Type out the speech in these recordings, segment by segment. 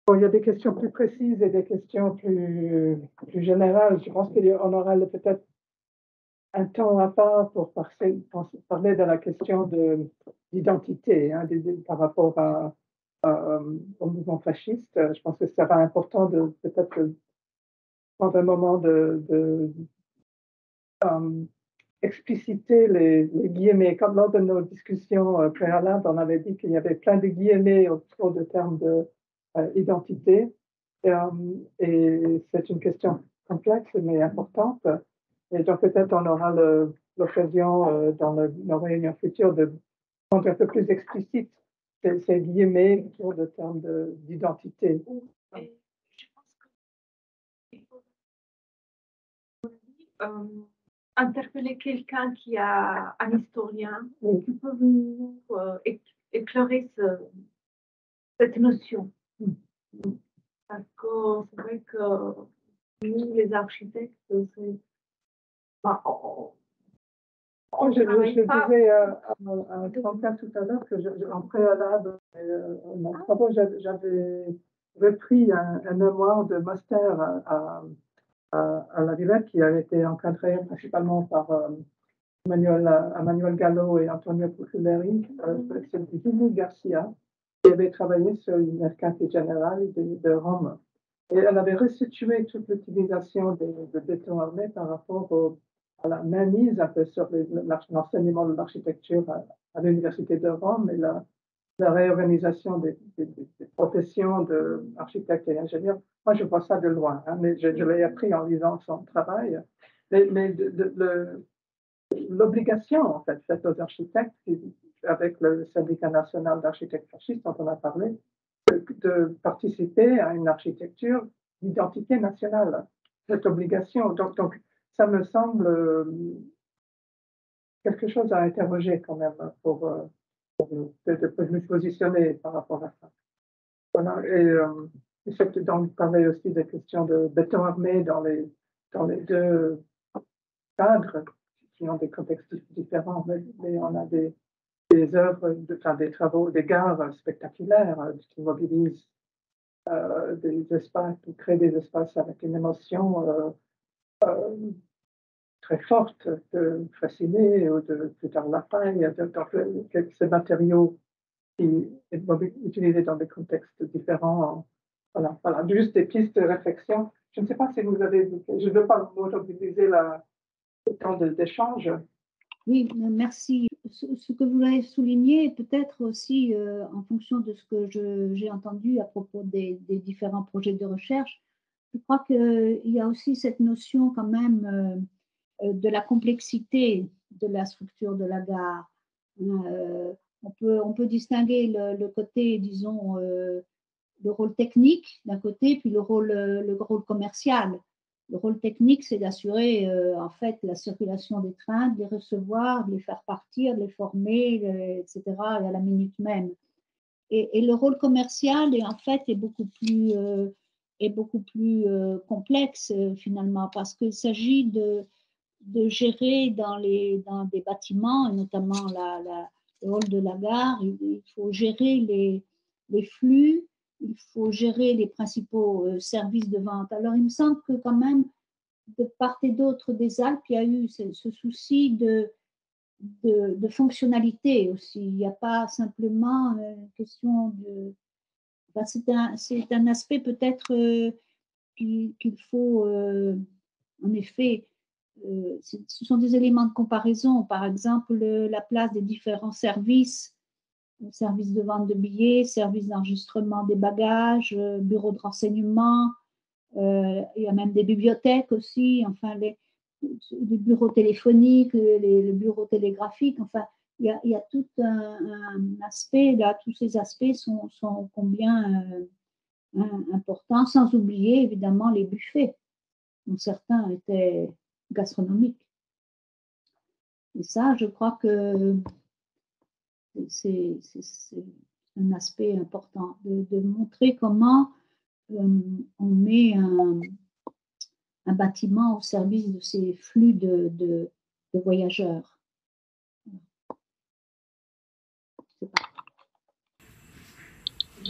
Bon, il y a des questions plus précises et des questions plus générales. Je pense qu'on aura peut-être un temps à part pour parler de la question d'identité hein, par rapport au mouvement fasciste. Je pense que ça sera important de peut-être prendre un moment euh, expliciter les guillemets. Comme lors de nos discussions préalables, on avait dit qu'il y avait plein de guillemets autour de termes d'identité. Et c'est une question complexe mais importante. Et donc peut-être on aura l'occasion dans nos réunions futures de rendre un peu plus explicite ces guillemets autour de termes d'identité. Et je pense qu'il faut interpeller quelqu'un qui a un historien Oui. qui peut nous éclairer cette notion. Parce que c'est vrai que nous, les architectes, bah, Je disais à quelqu'un tout à l'heure que en préalable à mon travail, j'avais repris un mémoire de master à la Villette qui avait été encadré principalement par Emmanuel Gallo et Antonio Puccileri, c'est Julie Garcia, qui avait travaillé sur le Mercati Generale de Rome. Et elle avait restitué toute l'utilisation de béton armé par rapport à la mainmise un peu sur l'enseignement de l'architecture à l'Université de Rome et la réorganisation des professions d'architectes et ingénieurs. Moi, je vois ça de loin, hein, mais je l'ai appris en lisant son travail. Mais l'obligation, en fait, faite aux architectes, avec le syndicat national d'architectes fascistes dont on a parlé, de participer à une architecture d'identité nationale. Cette obligation. Donc ça me semble quelque chose à interroger quand même pour nous positionner par rapport à ça. Voilà. Et c'est donc parler aussi des questions de béton armé dans les deux cadres qui ont des contextes différents, mais on a des œuvres, des travaux, des gares spectaculaires qui mobilisent des espaces, qui créent des espaces avec une émotion très forte de fasciner ou de plus tard la faille. Donc, ces matériaux qui sont utilisés dans des contextes différents. Voilà, juste des pistes de réflexion. Je ne sais pas si vous avez, je ne veux pas monopoliser le temps d'échange. Oui, merci. Ce que vous avez souligné, peut-être aussi en fonction de ce que j'ai entendu à propos des différents projets de recherche, je crois qu'il y a aussi cette notion quand même de la complexité de la structure de la gare. On peut distinguer le côté, disons, le rôle technique d'un côté, puis le rôle commercial. Le rôle technique, c'est d'assurer en fait la circulation des trains, de les recevoir, de les faire partir, de les former, etc., et à la minute même. Et le rôle commercial est en fait beaucoup plus complexe finalement, parce qu'il s'agit de gérer dans des bâtiments, et notamment le hall de la gare, il faut gérer les flux, il faut gérer les principaux services de vente. Alors, il me semble que quand même, de part et d'autre des Alpes, il y a eu ce souci de fonctionnalité aussi. Il n'y a pas simplement une question de... Enfin, c'est un aspect peut-être qu'il faut, en effet, ce sont des éléments de comparaison. Par exemple, la place des différents services, service de vente de billets, service d'enregistrement des bagages, bureau de renseignement, il y a même des bibliothèques aussi, enfin les bureaux téléphoniques, les bureaux télégraphiques, enfin il y a tout un aspect, là, tous ces aspects sont combien importants, sans oublier évidemment les buffets, dont certains étaient gastronomiques. Et ça, je crois que c'est un aspect important de montrer comment on met un bâtiment au service de ces flux de voyageurs.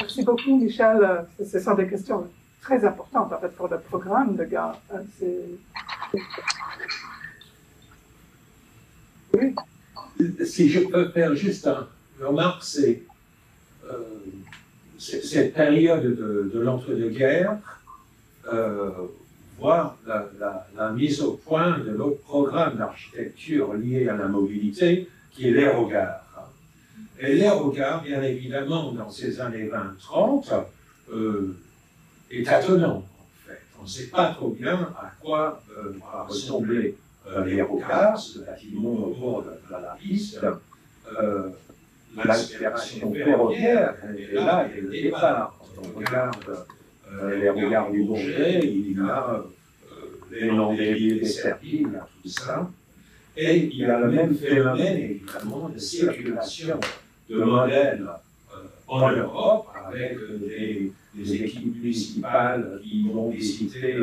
Merci beaucoup, Michel. Ce sont des questions très importantes en fait, pour le programme de gare. Oui. Si je peux faire juste une remarque, c'est cette période de l'entre-deux-guerres, voire la mise au point de l'autre programme d'architecture lié à la mobilité, qui est l'aérogare. Et l'aérogare, bien évidemment, dans ces années 20-30, est tâtonnant, en fait. On ne sait pas trop bien à quoi va ressembler l'aérogare, ce bâtiment au bord de la piste. L'aspiration ferroviaire, et là, il y a le départ. Quand on regarde l'aérogare du Bourget, il y a les Landeliers desservis, il y a tout ça. Et il y a le même phénomène, évidemment, de circulation de modèles en Europe, avec des équipes municipales qui vont visiter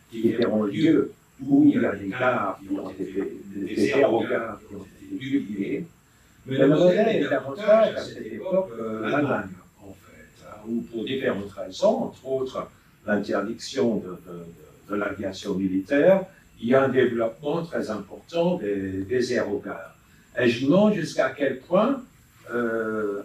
différents lieux où il y a des gares qui ont été, des aérogares qui ont été publiés. Mais le modèle est davantage à cette époque l'Allemagne, en fait, où pour différentes raisons, entre autres l'interdiction de l'aviation militaire, il y a un développement très important des aérogares. Et je me demande jusqu'à quel point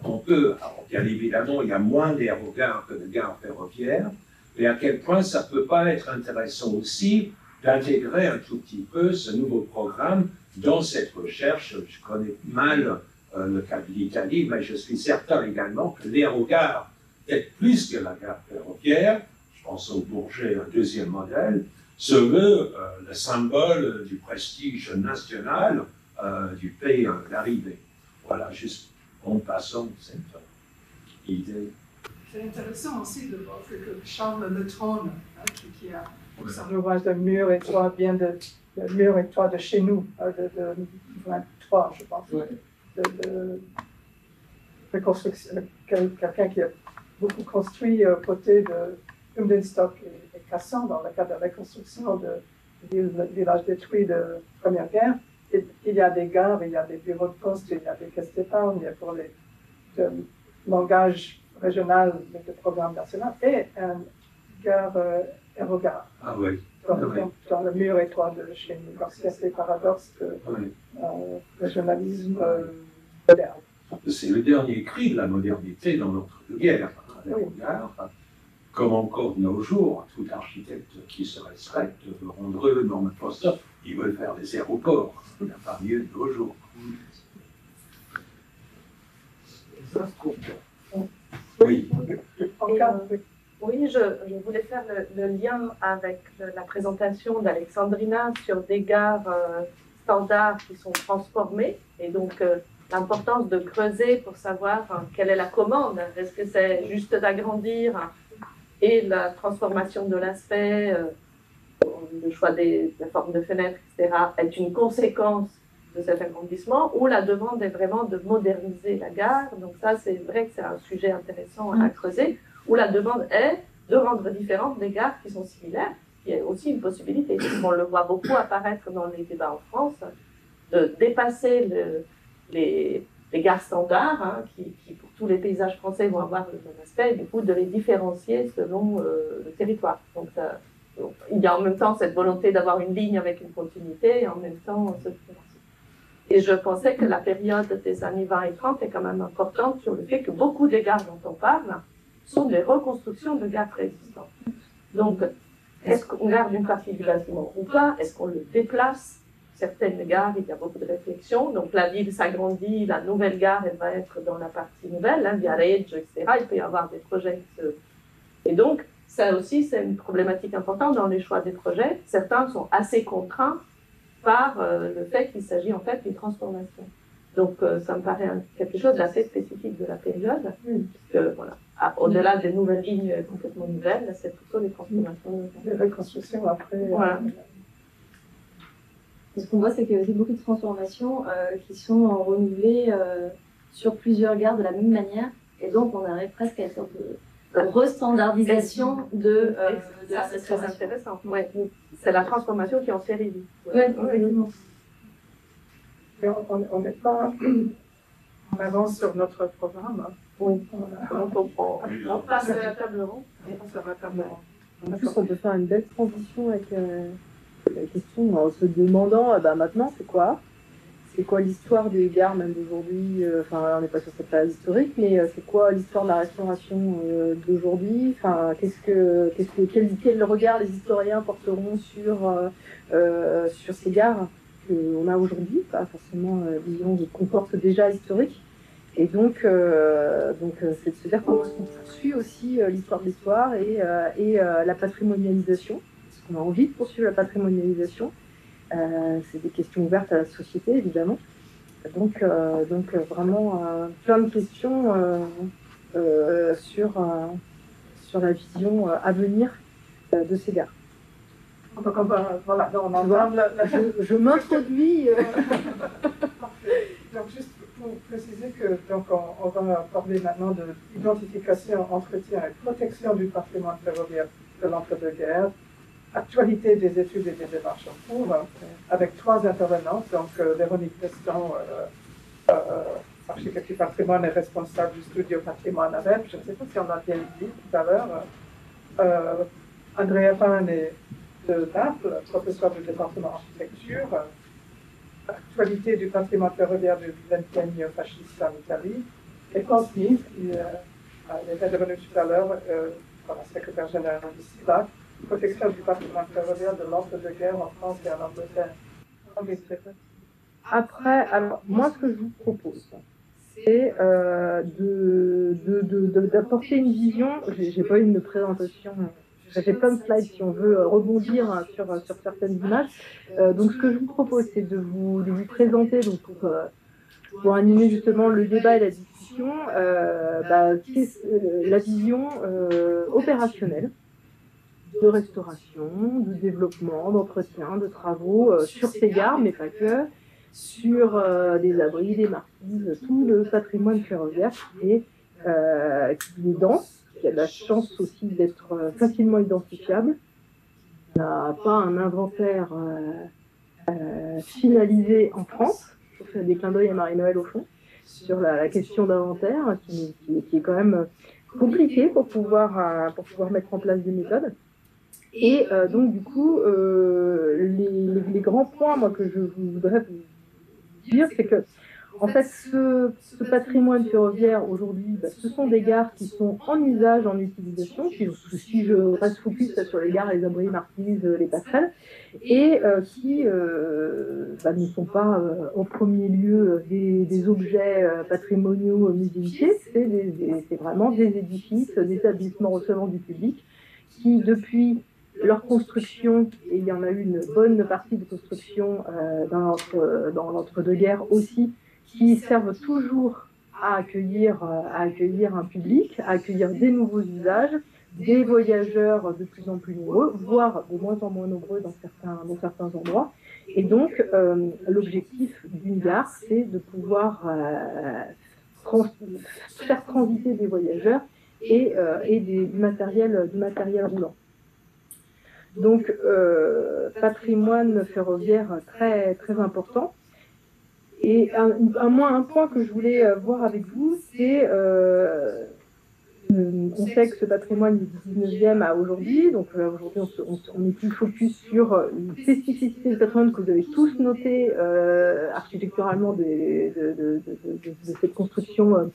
on peut, alors bien évidemment il y a moins d'aérogares que de gares ferroviaires, mais à quel point ça ne peut pas être intéressant aussi d'intégrer un tout petit peu ce nouveau programme dans cette recherche. Je connais mal le cas de l'Italie, mais je suis certain également que l'aérogare, peut-être plus que la gare ferroviaire, je pense au Bourget, un deuxième modèle, se veut le symbole du prestige national du pays d'arrivée. Voilà, juste en passant cette idée. C'est intéressant aussi de voir que Charles Letron, qui a son ouvrage de mur étroit, vient de mur étroit de chez nous, de 23, je pense. Ouais. De reconstruction, quelqu'un qui a beaucoup construit aux côtés de Umdenstock et Cassan dans le cadre de la reconstruction du village détruit de Première Guerre. Il y a des gares, il y a des bureaux de poste, il y a des caisses d'épargne, il y a pour le langage régional de programme national et un gare aérogare. Ah oui. Dans le mur étroit de chez nous. Donc c'est assez paradoxe de régionalisme moderne. C'est le dernier cri de la modernité dans l'entre-deux-guerres. L'aérogare, comme encore de nos jours, tout architecte qui se respecte veut rendre heureux dans notre poste, ils veulent faire des aéroports. Il n'y a pas mieux de nos jours. Oui. Oui, je voulais faire le lien avec la présentation d'Alexandrina sur des gares standards qui sont transformées et donc l'importance de creuser pour savoir quelle est la commande. Est-ce que c'est juste d'agrandir et la transformation de l'aspect, le choix de la forme de fenêtre, etc., est une conséquence de cet agrandissement, ou la demande est vraiment de moderniser la gare. Donc ça, c'est vrai que c'est un sujet intéressant à creuser, où la demande est de rendre différentes des gares qui sont similaires, qui est aussi une possibilité. On le voit beaucoup apparaître dans les débats en France, de dépasser les gares standards, hein, qui pour tous les paysages français vont avoir le même aspect, et du coup de les différencier selon le territoire. Donc il y a en même temps cette volonté d'avoir une ligne avec une continuité, et en même temps se différencier. Et je pensais que la période des années 20 et 30 est quand même importante sur le fait que beaucoup des gares dont on parle sont des reconstructions de gares préexistantes. Donc, est-ce qu'on garde une partie du bâtiment ou pas? Est-ce qu'on le déplace? Certaines gares, il y a beaucoup de réflexions. Donc, la ville s'agrandit, la nouvelle gare, elle va être dans la partie nouvelle, hein, Viareggio, etc. Il peut y avoir des projets qui se... Et donc, ça aussi, c'est une problématique importante dans les choix des projets. Certains sont assez contraints par le fait qu'il s'agit en fait d'une transformation. Donc, ça me paraît quelque chose d'assez spécifique de la période, puisque, voilà, au-delà des nouvelles lignes complètement nouvelles, c'est plutôt les transformations. Les reconstructions après. Voilà. Ce qu'on voit, c'est qu'il y a aussi beaucoup de transformations qui sont renouvelées sur plusieurs gares de la même manière, et donc on arrive presque à une sorte de restandardisation de ça, c'est très intéressant. Ouais. C'est la transformation qui est en série. Oui, exactement. On n'est pas en avance sur notre programme. Oui. On passe à la table ronde. Ça va table ronde. En plus, on peut faire une belle transition avec la question en se demandant maintenant, c'est quoi l'histoire des gares même d'aujourd'hui? Enfin, on n'est pas sur cette phase historique, mais c'est quoi l'histoire de la restauration d'aujourd'hui? Enfin, quel regard les historiens porteront sur ces gares qu'on a aujourd'hui? Pas forcément vision qu'on porte déjà historique. Et donc, c'est de se dire qu'on poursuit aussi l'histoire de l'histoire et la patrimonialisation, parce qu'on a envie de poursuivre la patrimonialisation. C'est des questions ouvertes à la société, évidemment. Donc vraiment plein de questions sur la vision à venir de ces gares. Voilà, je m'introduis. Donc, juste pour préciser que on va parler maintenant de l'identification, entretien et protection du patrimoine ferroviaire de l'entre-deux-guerres, actualité des études et des démarches en cours, avec 3 intervenants, donc Véronique Teston, architecte du patrimoine et responsable du studio Patrimoine à Rennes, je ne sais pas si on a bien dit tout à l'heure, Andrea Pane de Naples, professeur du département architecture, actualité du patrimoine ferroviaire du 20e fasciste en Italie, et Paul Smith, qui est intervenu tout à l'heure, secrétaire général du SILAC, protection du patrimoine ferroviaire de l'entre-deux-guerres en France et en Angleterre. Après, alors, moi, ce que je vous propose, c'est d'apporter une vision. J'ai pas eu une présentation, j'ai plein de slides si on veut rebondir sur certaines images. Donc, ce que je vous propose, c'est de vous présenter, donc, pour animer justement le débat et la discussion, la vision opérationnelle de restauration, de développement, d'entretien, de travaux sur ces gares, mais pas que, sur des abris, des marquises, tout le patrimoine ferroviaire qui est dense, qui a de la chance aussi d'être facilement identifiable. On n'a pas un inventaire finalisé en France. Je fais des clins d'œil à Marie-Noël au fond, sur la question d'inventaire, qui est quand même compliquée pour pouvoir mettre en place des méthodes. Et donc, du coup, les grands points moi, que je voudrais vous dire, c'est que, en fait, ce patrimoine ferroviaire, aujourd'hui, ce sont des gares qui sont en usage, en utilisation, si je reste focus sur les gares, les abris, marquises, les passerelles, et qui ne sont pas en premier lieu des objets patrimoniaux muséifiés, c'est vraiment des édifices, des établissements recevant du public, qui, depuis leur construction, et il y en a eu une bonne partie de construction dans l'entre-deux-guerres aussi, qui servent toujours à accueillir un public, à accueillir des nouveaux usages, des voyageurs de plus en plus nombreux, voire de moins en moins nombreux dans certains endroits. Et donc, l'objectif d'une gare, c'est de pouvoir faire transiter des voyageurs et du matériel roulant. Donc, patrimoine ferroviaire très, très important. Et un point que je voulais voir avec vous, c'est, on sait que ce patrimoine du 19e à aujourd'hui, donc aujourd'hui on est plus focus sur une spécificité du patrimoine que vous avez tous noté architecturalement de cette construction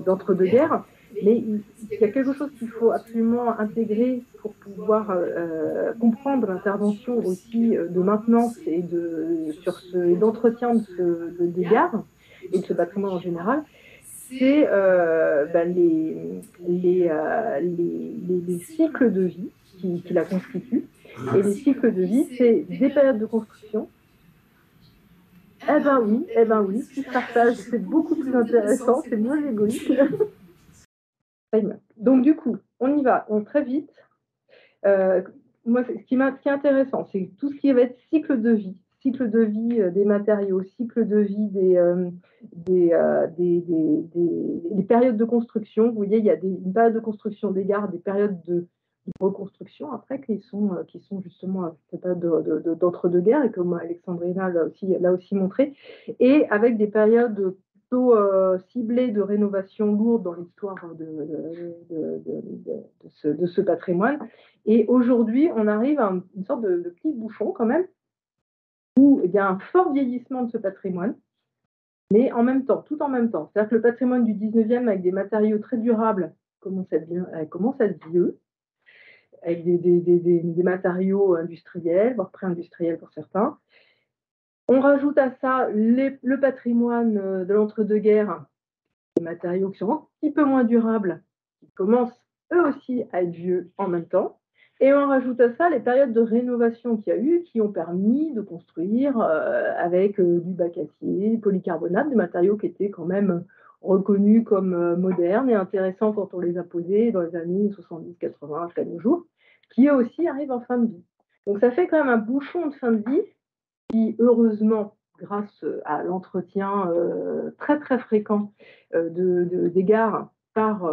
d'entre-deux-guerres. Mais il y a quelque chose qu'il faut absolument intégrer pour pouvoir comprendre l'intervention aussi de maintenance et d'entretien des gares et de ce patrimoine en général, c'est les cycles de vie qui la constituent. Et les cycles de vie, c'est des périodes de construction. Eh ben oui, si je partage, c'est beaucoup plus intéressant, c'est moins égoïste. Donc, du coup, on y va, très vite. Moi, ce qui est intéressant, c'est tout ce qui va être cycle de vie des matériaux, cycle de vie des périodes de construction. Vous voyez, il y a une période de construction des gares, des périodes de reconstruction après qui sont justement cette période d'entre-deux-guerres et comme Alexandrina l'a aussi montré, et avec des périodes morceaux ciblés de rénovation lourde dans l'histoire de ce patrimoine. Et aujourd'hui, on arrive à une sorte de petit bouchon quand même, où il y a un fort vieillissement de ce patrimoine, mais en même temps, tout en même temps. C'est-à-dire que le patrimoine du 19e, avec des matériaux très durables, commence à être vieux, avec des matériaux industriels, voire pré-industriels pour certains. On rajoute à ça le patrimoine de l'entre-deux-guerres, des matériaux qui sont un petit peu moins durables, qui commencent eux aussi à être vieux en même temps. Et on rajoute à ça les périodes de rénovation qu'il y a eu, qui ont permis de construire avec du bac acier, polycarbonate, des matériaux qui étaient quand même reconnus comme modernes et intéressants quand on les a posés dans les années 70-80 jusqu'à nos jours, qui eux aussi arrivent en fin de vie. Donc ça fait quand même un bouchon de fin de vie qui, heureusement, grâce à l'entretien très très fréquent des gares par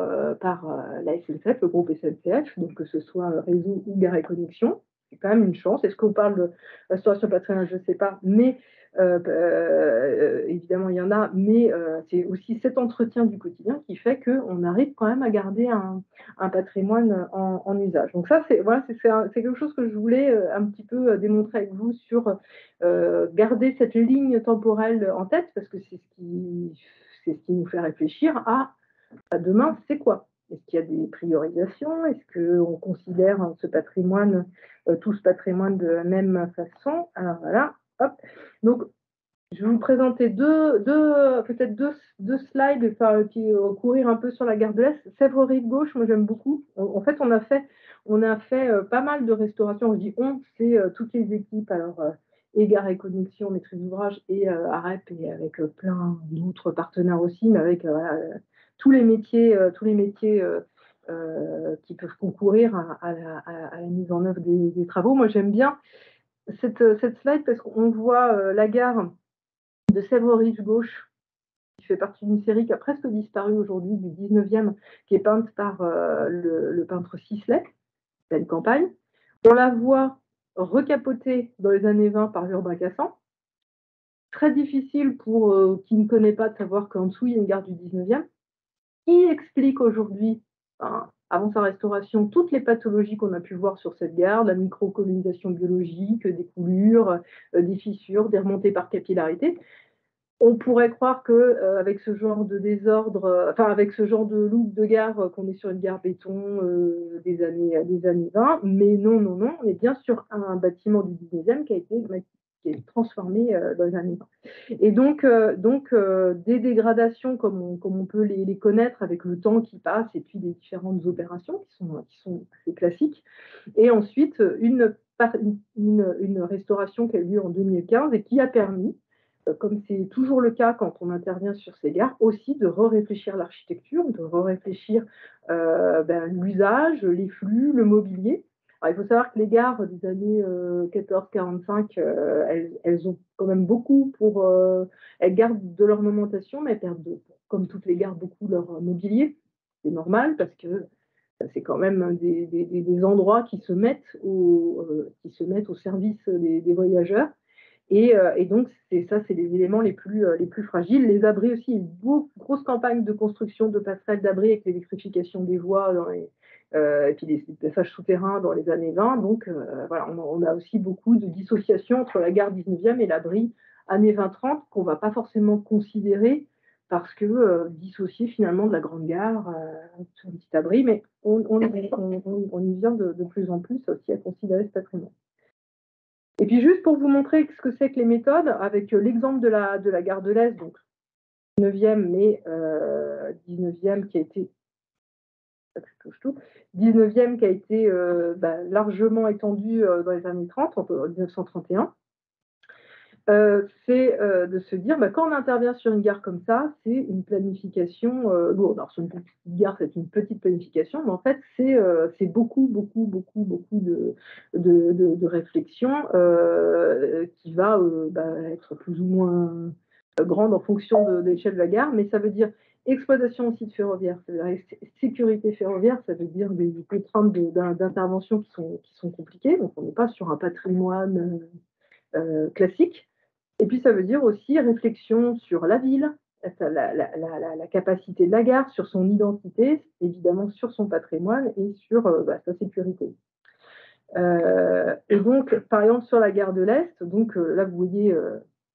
la SNCF, le groupe SNCF, donc que ce soit Réseau ou Gare et Connexion, c'est quand même une chance. Est-ce qu'on parle de restauration patronale? Je ne sais pas, mais évidemment il y en a, mais c'est aussi cet entretien du quotidien qui fait qu'on arrive quand même à garder un patrimoine en usage. Donc ça, c'est quelque chose que je voulais un petit peu démontrer avec vous sur garder cette ligne temporelle en tête, parce que c'est ce qui nous fait réfléchir à demain, c'est quoi? Est-ce qu'il y a des priorisations? Est-ce qu'on considère ce patrimoine, tout ce patrimoine de la même façon? Alors voilà, hop. Donc, je vais vous présenter peut-être deux slides qui courir un peu sur la gare de l'Est. Sèvres rive gauche, moi j'aime beaucoup. En fait, on a fait pas mal de restaurations. Je dis on, c'est toutes les équipes. Alors, et Gare et Connexion, maîtrise d'ouvrage, et AREP, et avec plein d'autres partenaires aussi, mais avec tous les métiers qui peuvent concourir à la mise en œuvre des travaux. Moi, j'aime bien cette slide parce qu'on voit la gare de Sèvres rive gauche, qui fait partie d'une série qui a presque disparu aujourd'hui, du 19e, qui est peinte par le peintre Sisley, pleine campagne. On la voit recapotée dans les années 20 par Urbain Cassan. Très difficile pour qui ne connaît pas de savoir qu'en dessous, il y a une gare du 19e, qui explique aujourd'hui, avant sa restauration, toutes les pathologies qu'on a pu voir sur cette gare, la microcolonisation biologique, des coulures, des fissures, des remontées par capillarité. On pourrait croire que avec ce genre de désordre, avec ce genre de look de gare, qu'on est sur une gare béton des années 20, mais non, on est bien sur un bâtiment du 19e qui a été transformé dans les années 20. Et donc des dégradations comme on peut les connaître avec le temps qui passe et puis des différentes opérations qui sont assez classiques. Et ensuite, une restauration qui a eu lieu en 2015 et qui a permis, comme c'est toujours le cas quand on intervient sur ces gares, aussi de réfléchir l'architecture, de réfléchir l'usage, les flux, le mobilier. Alors, il faut savoir que les gares des années 14-45, elles ont quand même beaucoup elles gardent de l'ornementation, mais elles perdent, comme toutes les gares, beaucoup de leur mobilier. C'est normal parce que c'est quand même des endroits qui se mettent au service des voyageurs. Et donc, c'est les éléments les plus fragiles. Les abris aussi, une grosse campagne de construction de passerelles d'abris avec l'électrification des voies et puis des passages souterrains dans les années 20. Donc, voilà, on a aussi beaucoup de dissociation entre la gare 19e et l'abri années 20-30 qu'on ne va pas forcément considérer parce que dissocié finalement de la grande gare, un petit abri, mais on y vient de plus en plus aussi à considérer ce patrimoine. Et puis juste pour vous montrer ce que c'est que les méthodes, avec l'exemple de la gare de l'Est, donc 19e, mais 19e qui a été 19e qui a été largement étendu dans les années 30, en 1931. C'est de se dire, quand on intervient sur une gare comme ça, c'est une planification lourde. Alors sur une petite gare, c'est une petite planification, mais en fait, c'est beaucoup de réflexion qui va être plus ou moins grande en fonction de l'échelle de la gare, mais ça veut dire exploitation aussi de ferroviaire, ça veut dire sécurité ferroviaire, ça veut dire des contraintes d'intervention qui sont compliquées, donc on n'est pas sur un patrimoine classique. Et puis ça veut dire aussi réflexion sur la ville, la capacité de la gare, sur son identité, évidemment sur son patrimoine et sur sa sécurité. Et donc, par exemple, sur la gare de l'Est, donc là, vous voyez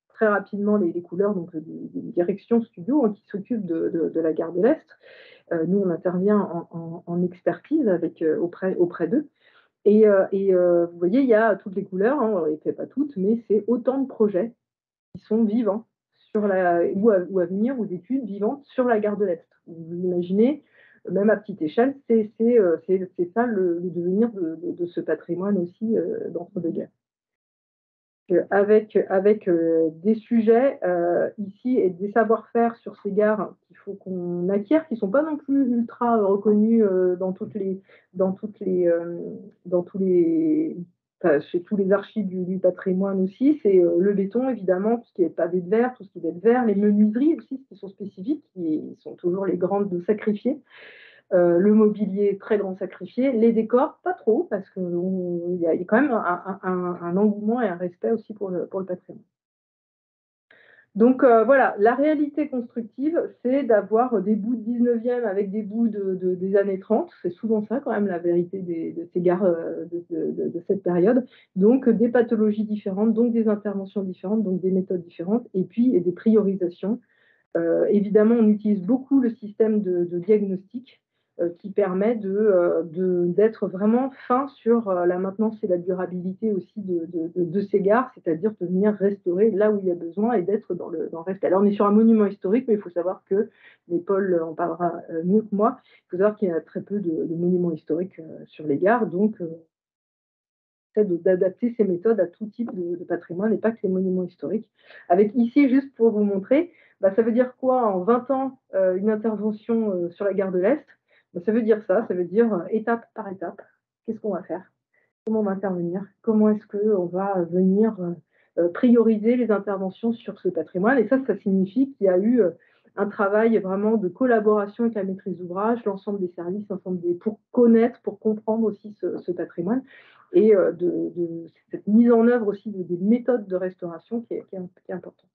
très rapidement les couleurs donc, des directions studio qui s'occupent de la gare de l'Est. Nous, on intervient en expertise auprès d'eux. Et vous voyez, il y a toutes les couleurs, hein, on ne les fait pas toutes, mais c'est autant de projets qui sont vivants ou à venir, ou d'études vivantes sur la gare de l'Est. Vous imaginez, même à petite échelle, c'est ça le devenir de ce patrimoine aussi d'entre-deux-guerres. Avec des sujets ici et des savoir-faire sur ces gares qu'il faut qu'on acquiert, qui ne sont pas non plus ultra reconnus chez tous les archives du patrimoine aussi. C'est le béton, évidemment, tout ce qui est pavé de verre, tout ce qui est de verre, les menuiseries aussi, qui sont spécifiques, qui sont toujours les grandes de sacrifier. Le mobilier, très grand sacrifié, les décors, pas trop, parce qu'il y a quand même un engouement et un respect aussi pour le patrimoine. Donc voilà, la réalité constructive, c'est d'avoir des bouts de 19e avec des bouts des années 30, c'est souvent ça quand même la vérité de ces gares de cette période, donc des pathologies différentes, donc des interventions différentes, donc des méthodes différentes, et puis des priorisations. Évidemment, on utilise beaucoup le système de diagnostic qui permet d'être vraiment fin sur la maintenance et la durabilité aussi de ces gares, c'est-à-dire de venir restaurer là où il y a besoin et d'être dans le respect. Alors, on est sur un monument historique, mais il faut savoir que, mais Paul en parlera mieux que moi, il faut savoir qu'il y a très peu de monuments historiques sur les gares, donc d'adapter ces méthodes à tout type de patrimoine et pas que les monuments historiques. Avec ici, juste pour vous montrer, ça veut dire quoi en 20 ans une intervention sur la gare de l'Est? Ça veut dire ça veut dire étape par étape, qu'est-ce qu'on va faire? Comment on va intervenir? Comment est-ce qu'on va venir prioriser les interventions sur ce patrimoine? Et ça signifie qu'il y a eu un travail vraiment de collaboration avec la maîtrise d'ouvrage, l'ensemble des services, pour connaître, pour comprendre aussi ce patrimoine et de cette mise en œuvre aussi des méthodes de restauration qui est importante.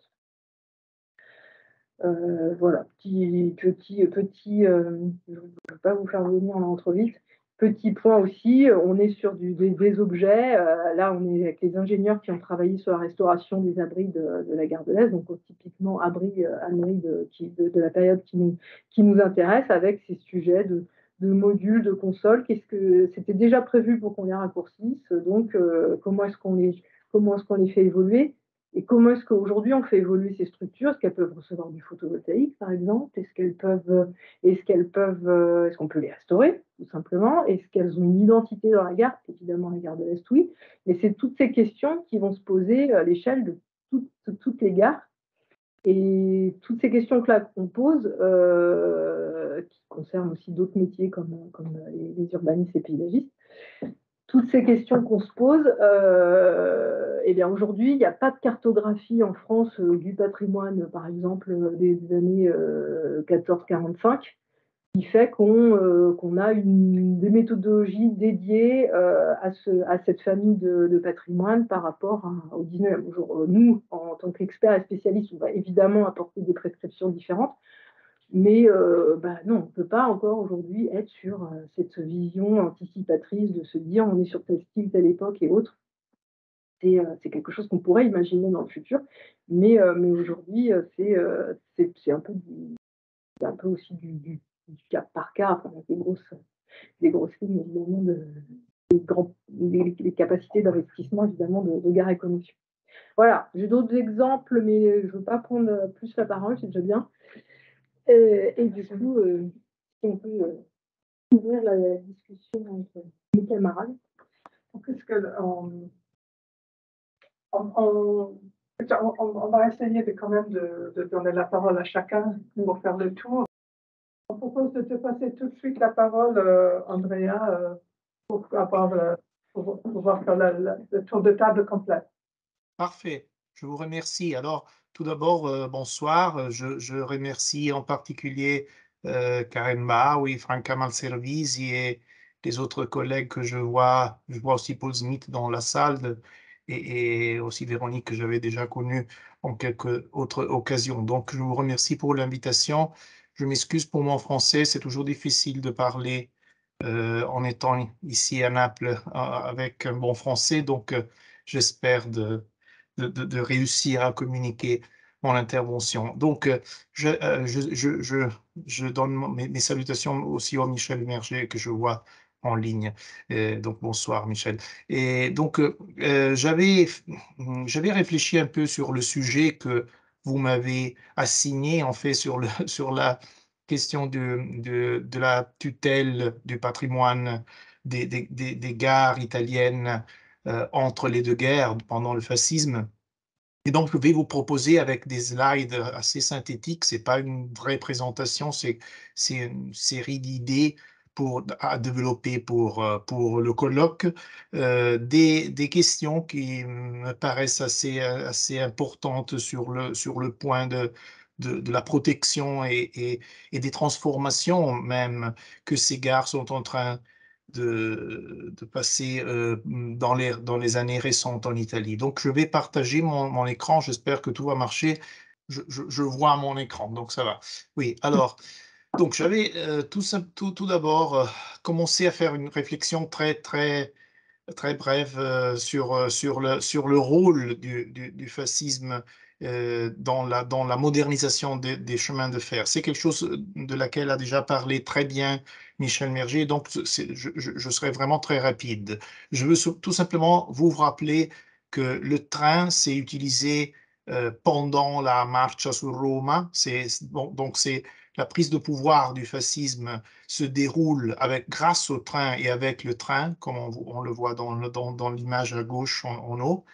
Voilà, petit, je ne vais pas vous faire venir là trop vite. Petit point aussi, on est sur des objets. Là, on est avec les ingénieurs qui ont travaillé sur la restauration des abris de la gare de l'Est, donc typiquement abris de la période qui nous intéresse, avec ces sujets de modules, de consoles. C'était déjà prévu pour qu'on les raccourcisse, donc comment est-ce qu'on les fait évoluer? Et comment est-ce qu'aujourd'hui on fait évoluer ces structures? Est-ce qu'elles peuvent recevoir du photovoltaïque, par exemple? Est-ce qu'on peut les restaurer, tout simplement? Est-ce qu'elles ont une identité dans la gare? Évidemment, la gare de l'Est, oui. Mais c'est toutes ces questions qui vont se poser à l'échelle de toutes les gares. Et toutes ces questions-là qu'on pose, qui concernent aussi d'autres métiers comme les urbanistes et paysagistes, toutes ces questions qu'on se pose, bien aujourd'hui, il n'y a pas de cartographie en France du patrimoine, par exemple, des années 14-45, qui fait qu'on a des méthodologies dédiées à cette famille de patrimoine par rapport au 19e. Nous, en tant qu'experts et spécialistes, on va évidemment apporter des prescriptions différentes, mais non, on ne peut pas encore aujourd'hui être sur cette vision anticipatrice de se dire on est sur tel style, telle époque et autres. C'est quelque chose qu'on pourrait imaginer dans le futur, mais aujourd'hui, c'est un peu aussi du cas par cas, enfin, avec des grosses lignes, évidemment, des capacités d'investissement, évidemment, de Gares & Connexions. Voilà, j'ai d'autres exemples, mais je ne veux pas prendre plus la parole, c'est déjà bien. Et du coup, si on peut ouvrir la discussion entre mes camarades. On va essayer quand même de donner la parole à chacun pour faire le tour. On propose de te passer tout de suite la parole, Andrea, pour pouvoir faire le tour de table complet. Parfait, je vous remercie. Alors, tout d'abord, bonsoir. Je remercie en particulier Karen Maui, Franca Malservisi et les autres collègues que je vois aussi Paul Smith dans la salle et aussi Véronique que j'avais déjà connue en quelques autres occasions. Donc, je vous remercie pour l'invitation. Je m'excuse pour mon français, c'est toujours difficile de parler en étant ici à Naples avec un bon français, donc j'espère de réussir à communiquer mon intervention. Donc, je donne mes salutations aussi au Michel Merger que je vois en ligne. Donc, bonsoir Michel. Et donc, j'avais réfléchi un peu sur le sujet que vous m'avez assigné, en fait, sur la question de la tutelle du patrimoine des gares italiennes entre les deux guerres pendant le fascisme. Et donc, je vais vous proposer avec des slides assez synthétiques, c'est pas une vraie présentation, c'est une série d'idées à développer pour le colloque, des questions qui me paraissent assez importantes sur le point de la protection et des transformations même que ces gares sont en train de passer dans les années récentes en Italie. Donc, je vais partager mon écran. J'espère que tout va marcher. Je vois mon écran, donc ça va. Oui, alors, donc j'avais tout d'abord commencé à faire une réflexion très brève sur le rôle du fascisme dans la modernisation des chemins de fer. C'est quelque chose de laquelle a déjà parlé très bien Michel Merger, donc je serai vraiment très rapide. Je veux tout simplement vous rappeler que le train s'est utilisé pendant la Marcia su Roma. Donc c'est la prise de pouvoir du fascisme se déroule grâce au train et avec le train, comme on le voit dans l'image à gauche en haut.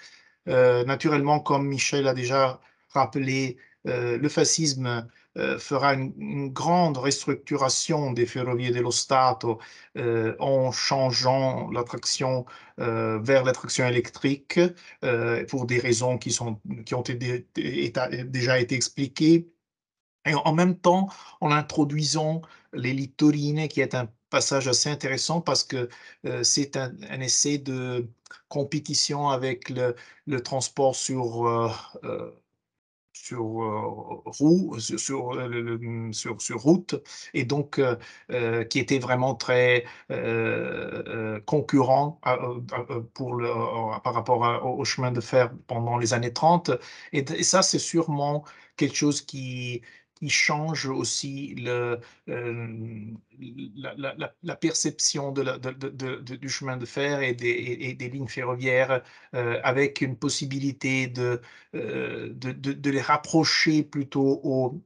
Naturellement, comme Michel a déjà rappelé, le fascisme fera une grande restructuration des Ferrovie dello Stato en changeant l'attraction vers l'attraction électrique pour des raisons qui ont déjà été expliquées. Et en même temps, en introduisant les littorine, qui est un passage assez intéressant parce que c'est un essai de compétition avec le transport euh, sur route, et donc qui était vraiment très concurrent par rapport au chemin de fer pendant les années 30. Et ça, c'est sûrement quelque chose qui change aussi la perception du chemin de fer et des lignes ferroviaires avec une possibilité de les rapprocher plutôt aux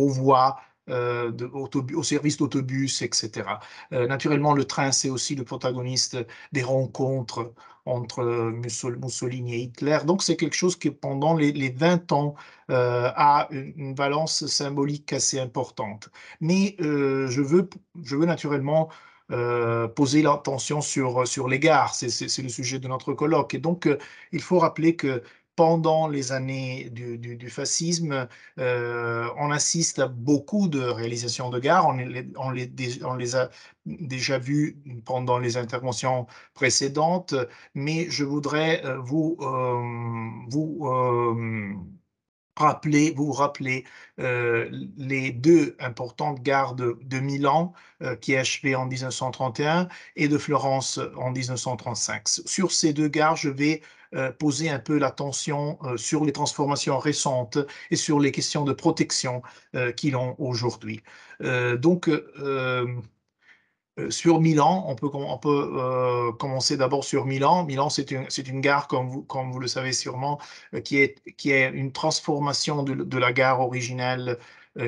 voies, aux services d'autobus, etc. Naturellement, le train, c'est aussi le protagoniste des rencontres entre Mussolini et Hitler. Donc, c'est quelque chose qui, pendant les 20 ans, a une valence symbolique assez importante. Mais je veux naturellement poser l'attention sur les gares. C'est le sujet de notre colloque. Et donc, il faut rappeler que pendant les années du fascisme, on assiste à beaucoup de réalisations de gares. On les a déjà vues pendant les interventions précédentes, mais je voudrais vous rappeler les deux importantes gares de Milan qui est achevée en 1931 et de Florence en 1935. Sur ces deux gares, je vais poser un peu l'attention sur les transformations récentes et sur les questions de protection qu'ils ont aujourd'hui. Donc, sur Milan, on peut commencer d'abord sur Milan. Milan, c'est une gare, comme vous le savez sûrement, qui est une transformation de la gare originelle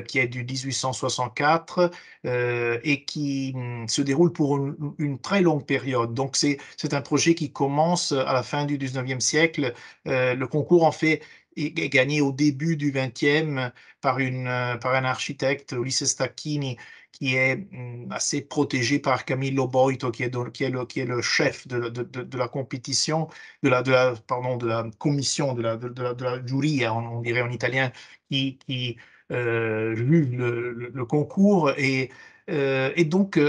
qui est du 1864 et qui se déroule pour une très longue période. Donc, c'est un projet qui commence à la fin du 19e siècle. Le concours, en fait, est gagné au début du 20e par un architecte, Ulisse Stacchini, qui est assez protégé par Camillo Boito, qui est le chef de la compétition, pardon, de la commission, de la giuria, on dirait en italien, qui juge le concours. Et donc,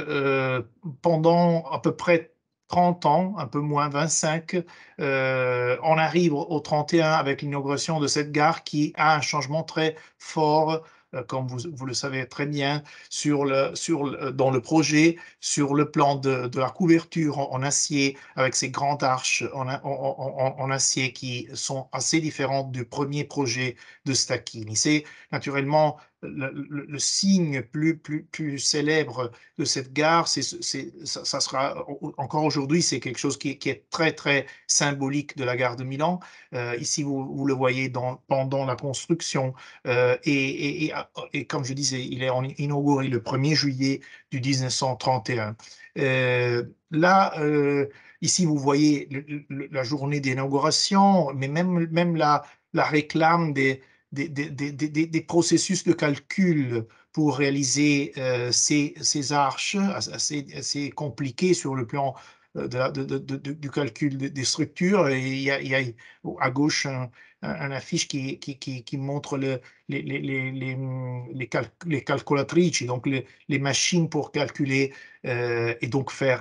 pendant à peu près 30 ans, un peu moins 25, on arrive au 31 avec l'inauguration de cette gare qui a un changement très fort, comme vous le savez très bien, dans le projet, sur le plan de la couverture en acier, avec ces grandes arches en acier qui sont assez différentes du premier projet de Stacchini. C'est naturellement le signe plus célèbre de cette gare. Ça sera encore aujourd'hui, c'est quelque chose qui est très, très symbolique de la gare de Milan. Ici, vous le voyez pendant la construction. Et comme je disais, il est inauguré le 1er juillet du 1931. Ici, vous voyez la journée d'inauguration, mais même la réclame des processus de calcul pour réaliser ces arches assez compliquées sur le plan du calcul des structures. Et il y a à gauche un affiche qui montre les calculatrici, donc les machines pour calculer et donc faire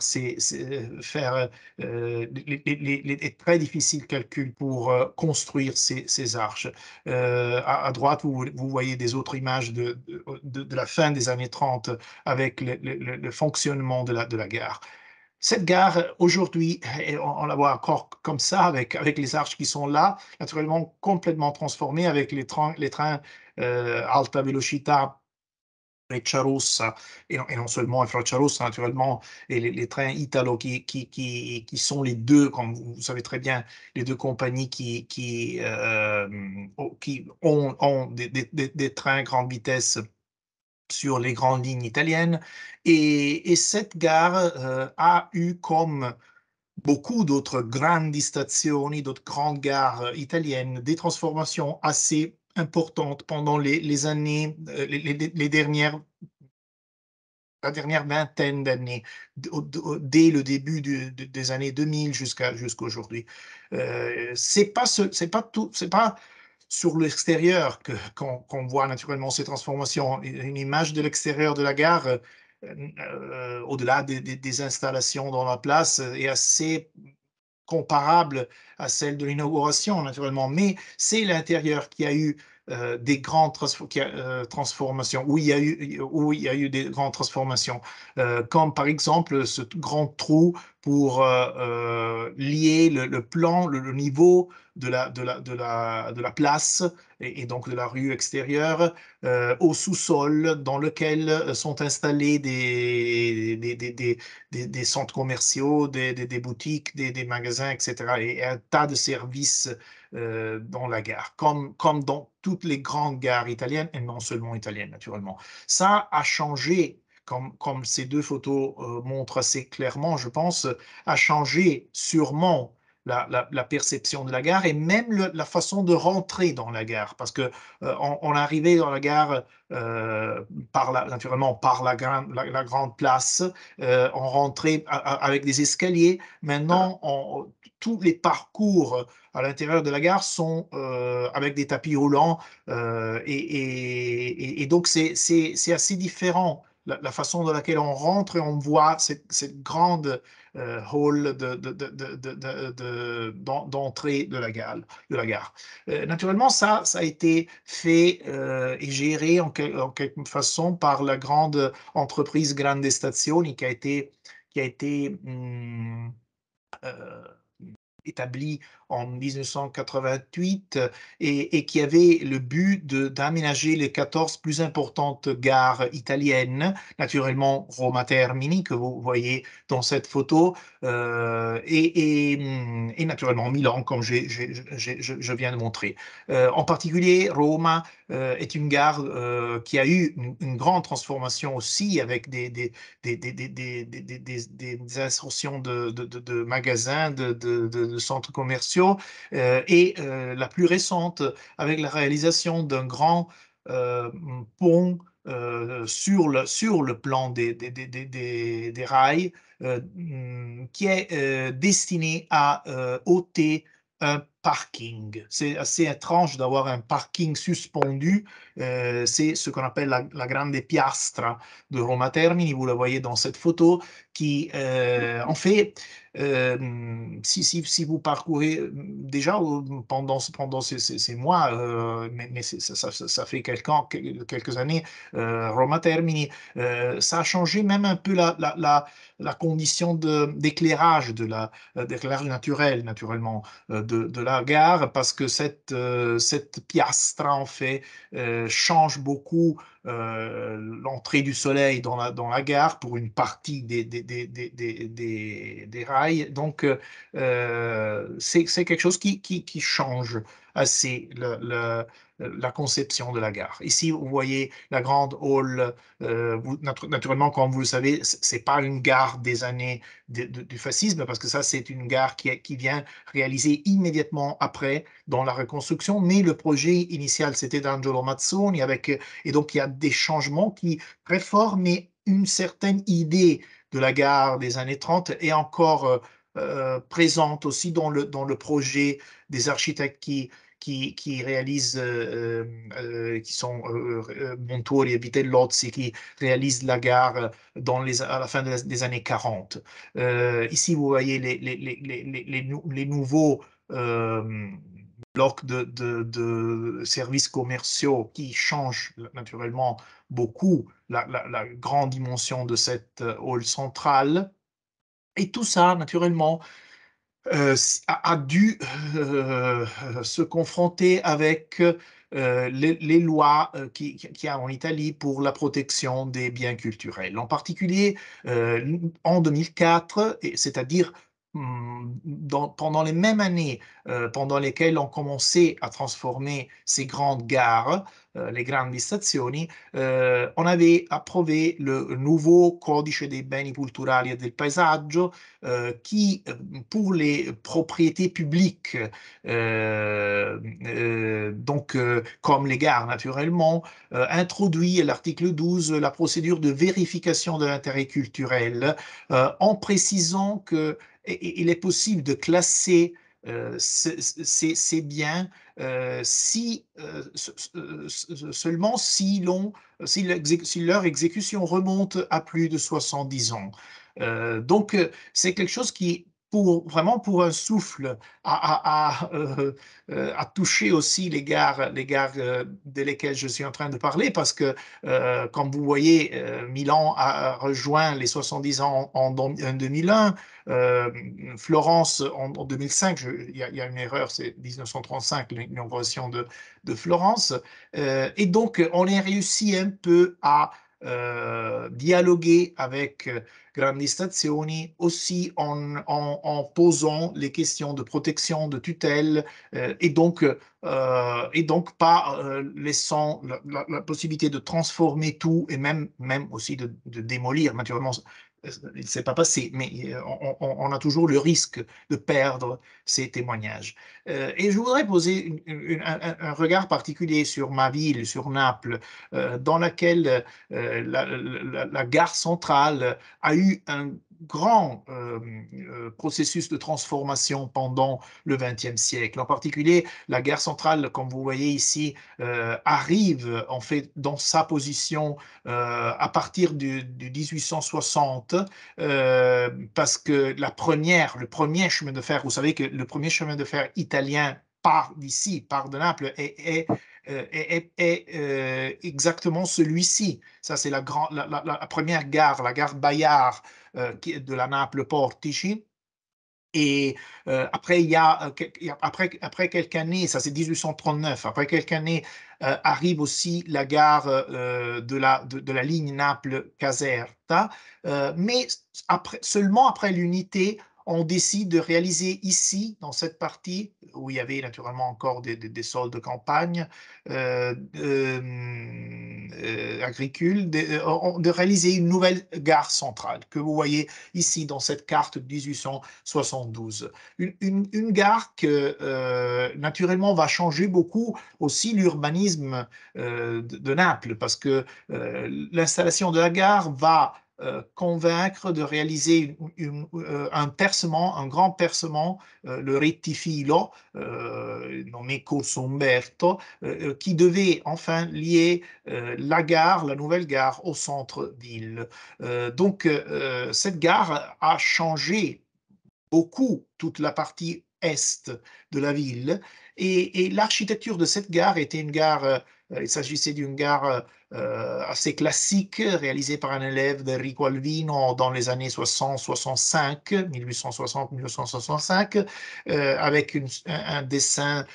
les très difficiles calculs pour construire ces arches. À droite, vous voyez des autres images de la fin des années 30 avec le fonctionnement de la gare. Cette gare, aujourd'hui, on la voit encore comme ça, avec les arches qui sont là, naturellement complètement transformées avec les trains alta velocità Frecciarossa, et non seulement Frecciarossa, naturellement, et les trains Italo qui sont les deux, comme vous savez très bien, les deux compagnies qui ont des trains grande vitesse sur les grandes lignes italiennes. Et cette gare a eu, comme beaucoup d'autres grandi stazioni, d'autres grandes gares italiennes, des transformations assez importantes pendant les années, la dernière vingtaine d'années, dès le début des années 2000 jusqu'à aujourd'hui. C'est pas sur l'extérieur qu'on voit naturellement ces transformations. Une image de l'extérieur de la gare, au-delà des installations dans la place, est assez comparable à celle de l'inauguration, naturellement, mais c'est l'intérieur qui a eu des grandes transformations, où il y a eu des grandes transformations, comme par exemple ce grand trou pour lier le niveau de la place et donc de la rue extérieure au sous-sol dans lequel sont installés des centres commerciaux, des boutiques, des magasins, etc. Et un tas de services dans la gare, comme dans toutes les grandes gares italiennes, et non seulement italiennes, naturellement. Ça a changé, comme ces deux photos montrent assez clairement, je pense, a changé sûrement la perception de la gare et même la façon de rentrer dans la gare, parce que on arrivait dans la gare naturellement par la grande place, on rentrait avec des escaliers. Maintenant, tous les parcours à l'intérieur de la gare sont avec des tapis roulants et donc c'est assez différent la façon dans laquelle on rentre et on voit cette grande hall d'entrée de la gare. Naturellement, ça a été fait et géré en quelque façon par la grande entreprise Grandi Stazioni qui a été établi en 1988 et qui avait le but d'aménager les 14 plus importantes gares italiennes, naturellement Roma Termini, que vous voyez dans cette photo, et naturellement Milan, comme je viens de montrer. En particulier, Roma est une gare qui a eu une grande transformation aussi avec des insertions de magasins, de centres commerciaux, et la plus récente avec la réalisation d'un grand pont sur le plan des rails qui est destiné à ôter un parking. C'est assez étrange d'avoir un parking suspendu. C'est ce qu'on appelle la grande piastra de Roma Termini. Vous la voyez dans cette photo qui, en fait, Si vous parcourez déjà pendant ces mois, mais ça fait quelques années, Roma Termini, ça a changé même un peu la condition d'éclairage d'éclairage naturel, naturellement, de la gare, parce que cette piastra, en fait, change beaucoup l'entrée du soleil dans la gare pour une partie des rails. Donc, c'est quelque chose qui change assez la conception de la gare. Ici, vous voyez la grande hall. Naturellement, comme vous le savez, c'est pas une gare des années du fascisme, parce que ça, c'est une gare qui vient réalisée immédiatement après dans la reconstruction, mais le projet initial, c'était d'Angelo Mazzoni, et donc il y a des changements qui réforment une certaine idée de la gare des années 30 est encore présente aussi dans le projet des architectes qui réalisent, qui sont Montori et Vitellozzi, qui réalisent la gare à la fin des années 40. Ici, vous voyez les nouveaux blocs de services commerciaux qui changent naturellement beaucoup la grande dimension de cette hall centrale. Et tout ça, naturellement, a dû se confronter avec les lois qu'il y a en Italie pour la protection des biens culturels. En particulier, en 2004, c'est-à-dire pendant les mêmes années pendant lesquelles on commençait à transformer ces grandes gares, les grandi stazioni, on avait approuvé le nouveau Codice dei beni culturali e del paesaggio qui, pour les propriétés publiques, donc comme les gares naturellement, introduit à l'article 12 la procédure de vérification de l'intérêt culturel en précisant qu'il est possible de classer ces biens seulement si leur exécution remonte à plus de 70 ans. Donc, c'est quelque chose qui, vraiment pour un souffle, a touché aussi les gares de lesquelles je suis en train de parler, parce que, comme vous voyez, Milan a rejoint les 70 ans en 2001, Florence en 2005, il y a une erreur, c'est 1935, l'inauguration de Florence, et donc on a réussi un peu à dialoguer avec Grandi Stazioni aussi en posant les questions de protection, de tutelle, et donc pas laissant la possibilité de transformer tout et même aussi de démolir. Naturellement, il ne s'est pas passé, mais on a toujours le risque de perdre ces témoignages. Et je voudrais poser un regard particulier sur ma ville, sur Naples, dans laquelle la gare centrale a eu un grand processus de transformation pendant le XXe siècle. En particulier, la gare centrale, comme vous voyez ici, arrive en fait dans sa position à partir du 1860, parce que le premier chemin de fer, vous savez que le premier chemin de fer italien part d'ici, part de Naples, est exactement celui-ci. Ça, c'est la première gare, la gare Bayard de la Naples Portici. Et après, après quelques années, ça c'est 1839, après quelques années, arrive aussi la gare de la ligne Naples-Caserta, mais seulement après l'unité, on décide de réaliser ici, dans cette partie, où il y avait naturellement encore des sols de campagne agricoles, de réaliser une nouvelle gare centrale, que vous voyez ici dans cette carte de 1872. Une gare que naturellement va changer beaucoup aussi l'urbanisme de Naples, parce que l'installation de la gare va convaincre de réaliser un percement, un grand percement, le rettifilo, nommé Corso Umberto, qui devait enfin lier la nouvelle gare au centre-ville. Donc, cette gare a changé beaucoup toute la partie est de la ville. Et l'architecture de cette gare était une gare, il s'agissait d'une gare assez classique, réalisée par un élève d'Enrico Alvino dans les années 60-65, 1860-1965, avec un dessin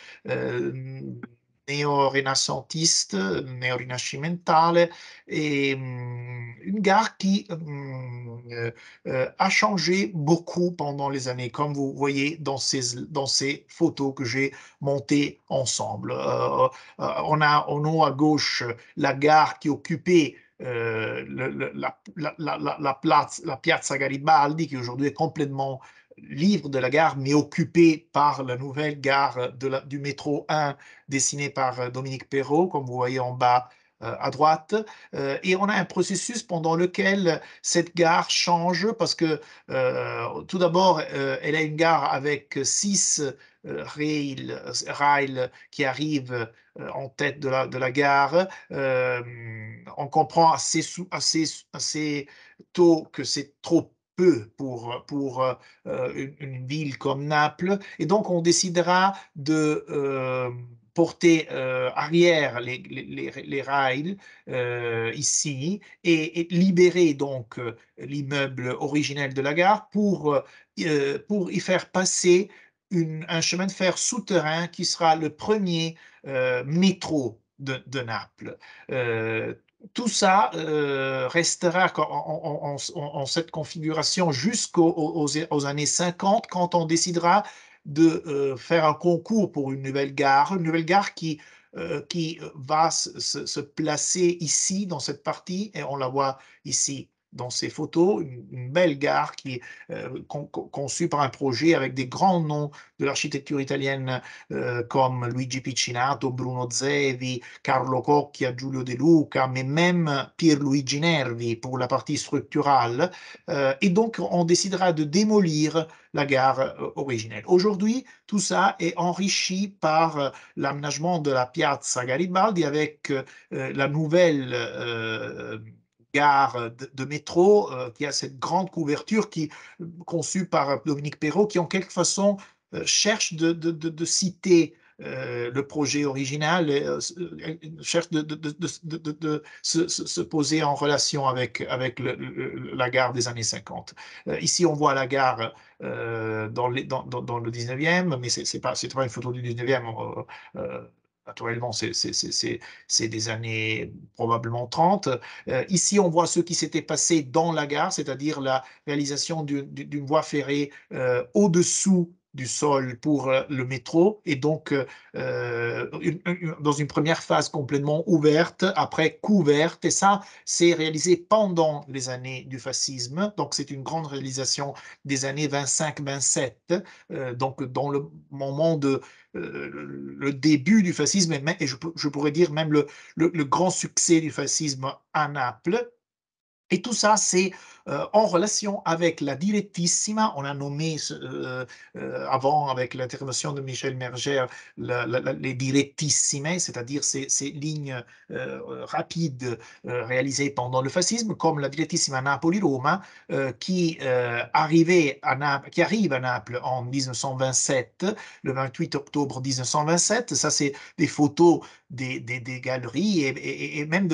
néo-renaissantiste, néo-rinascimentale, et une gare qui a changé beaucoup pendant les années, comme vous voyez dans ces photos que j'ai montées ensemble. On a en haut à gauche la gare qui occupait la Piazza Garibaldi, qui aujourd'hui est complètement libre de la gare, mais occupée par la nouvelle gare du métro 1 dessinée par Dominique Perrault, comme vous voyez en bas à droite. Et on a un processus pendant lequel cette gare change parce que tout d'abord, elle est une gare avec 6 rails qui arrivent en tête de la gare. On comprend assez tôt que c'est trop peu pour une ville comme Naples. Et donc, on décidera de porter arrière les rails ici et libérer donc l'immeuble originel de la gare pour y faire passer un chemin de fer souterrain qui sera le premier métro de Naples. Tout ça restera en cette configuration jusqu'aux années 50 quand on décidera de faire un concours pour une nouvelle gare qui va se placer ici dans cette partie et on la voit ici dans ces photos, une belle gare qui est conçue par un projet avec des grands noms de l'architecture italienne comme Luigi Piccinato, Bruno Zevi, Carlo Cocchia, Giulio De Luca, mais même Pierluigi Nervi pour la partie structurale. Et donc, on décidera de démolir la gare originelle. Aujourd'hui, tout ça est enrichi par l'aménagement de la Piazza Garibaldi avec la nouvelle gare de métro qui a cette grande couverture conçue par Dominique Perrault qui en quelque façon cherche de citer le projet original, cherche de se poser en relation avec la gare des années 50. Ici, on voit la gare dans le 19e, mais c'est pas une photo du 19e. Naturellement, c'est des années probablement 30. Ici, on voit ce qui s'était passé dans la gare, c'est-à-dire la réalisation d'une voie ferrée au-dessous du sol pour le métro et donc dans une première phase complètement ouverte, après couverte et ça c'est réalisé pendant les années du fascisme, donc c'est une grande réalisation des années 25-27, donc dans le moment de le début du fascisme et je pourrais dire même le grand succès du fascisme à Naples. Et tout ça, c'est en relation avec la Direttissima. On a nommé avant, avec l'intervention de Michel Merger, les Direttissime, c'est-à-dire ces lignes rapides réalisées pendant le fascisme, comme la Direttissima Napoli-Roma, qui arrive à Naples en 1927, le 28 octobre 1927. Ça, c'est des photos des galeries et même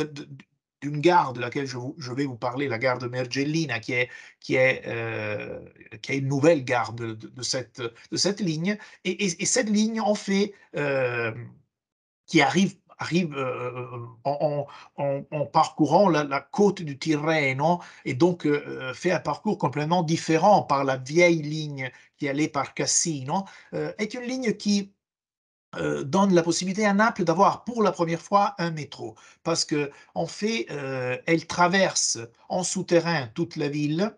d'une gare de laquelle je vais vous parler, la gare de Mergellina, qui est une nouvelle gare de cette ligne. Et cette ligne, en fait, qui arrive en parcourant la côte du Tirreno et donc fait un parcours complètement différent par la vieille ligne qui allait par Cassino, est une ligne qui donne la possibilité à Naples d'avoir pour la première fois un métro, parce que en fait, elle traverse en souterrain toute la ville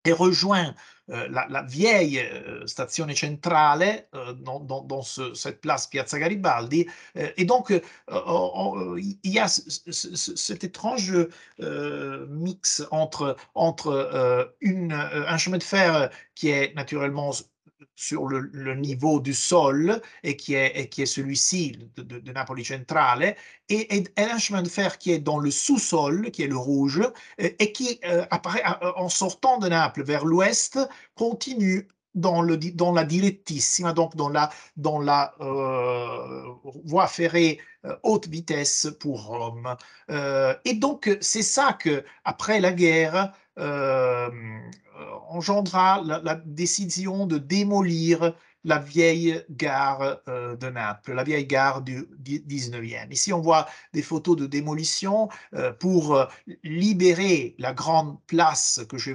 et rejoint la vieille stazione centrale dans cette place Piazza Garibaldi. Et donc, il y a cet étrange mix entre un chemin de fer qui est naturellement sur le niveau du sol et qui est celui-ci de Napoli Centrale et un chemin de fer qui est dans le sous-sol, qui est le rouge, et qui apparaît en sortant de Naples vers l'ouest, continue dans la direttissima, donc dans la voie ferrée haute vitesse pour Rome. Et donc, c'est ça que, après la guerre, engendra la décision de démolir la vieille gare de Naples, la vieille gare du 19e. Ici, on voit des photos de démolition pour libérer la grande place que je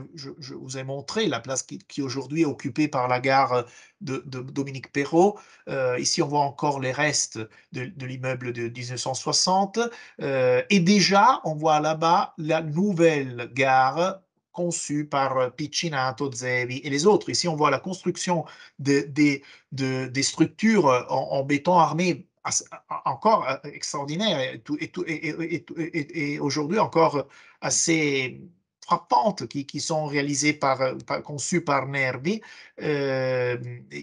vous ai montrée, la place qui aujourd'hui est occupée par la gare de Dominique Perrault. Ici, on voit encore les restes de l'immeuble de 1960. Et déjà, on voit là-bas la nouvelle gare conçue par Piccinato, Zevi et les autres. Ici, on voit la construction des structures en béton armé encore extraordinaire et aujourd'hui encore assez frappantes qui sont réalisées conçues par Nervi.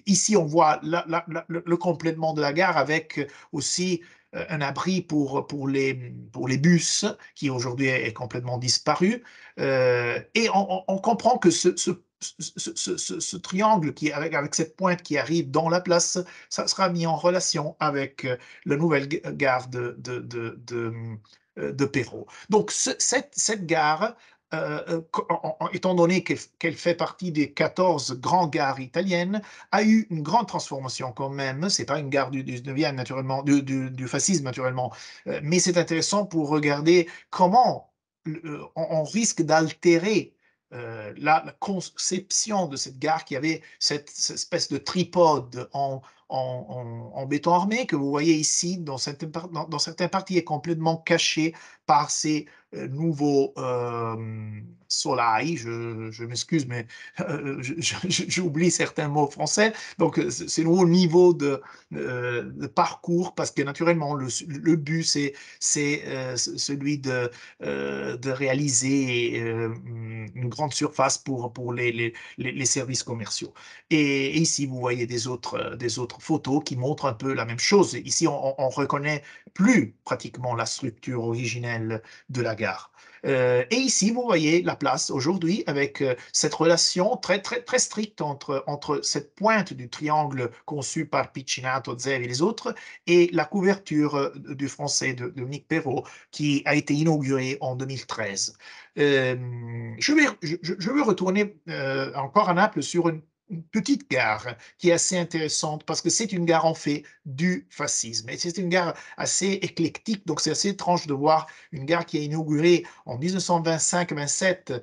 Ici, on voit le complètement de la gare avec aussi un abri pour les bus qui aujourd'hui est complètement disparu. Et on comprend que ce triangle avec cette pointe qui arrive dans la place, ça sera mis en relation avec la nouvelle gare de Perrault. Donc, cette gare, étant donné qu'elle fait partie des 14 grandes gares italiennes, a eu une grande transformation quand même. Ce n'est pas une gare du 19e, naturellement, du fascisme, naturellement, mais c'est intéressant pour regarder comment on risque d'altérer la conception de cette gare qui avait cette espèce de tripode en béton armé que vous voyez ici dans certaines parties est complètement caché par ces nouveaux solai. Je m'excuse, mais j'oublie certains mots français. Donc, c'est le nouveau niveau de parcours parce que naturellement, le but, c'est celui de réaliser une grande surface pour les services commerciaux. Et ici, vous voyez des autres photos qui montrent un peu la même chose. Ici, on reconnaît plus pratiquement la structure originelle de la gare. Et ici, vous voyez la place aujourd'hui avec cette relation très, très, très stricte entre cette pointe du triangle conçu par Piccinato, Zevi et les autres et la couverture du français de Dominique Perrault qui a été inaugurée en 2013. Je veux retourner encore à Naples sur une petite gare qui est assez intéressante parce que c'est une gare en fait du fascisme. Et c'est une gare assez éclectique, donc c'est assez étrange de voir une gare qui est inaugurée en 1925-27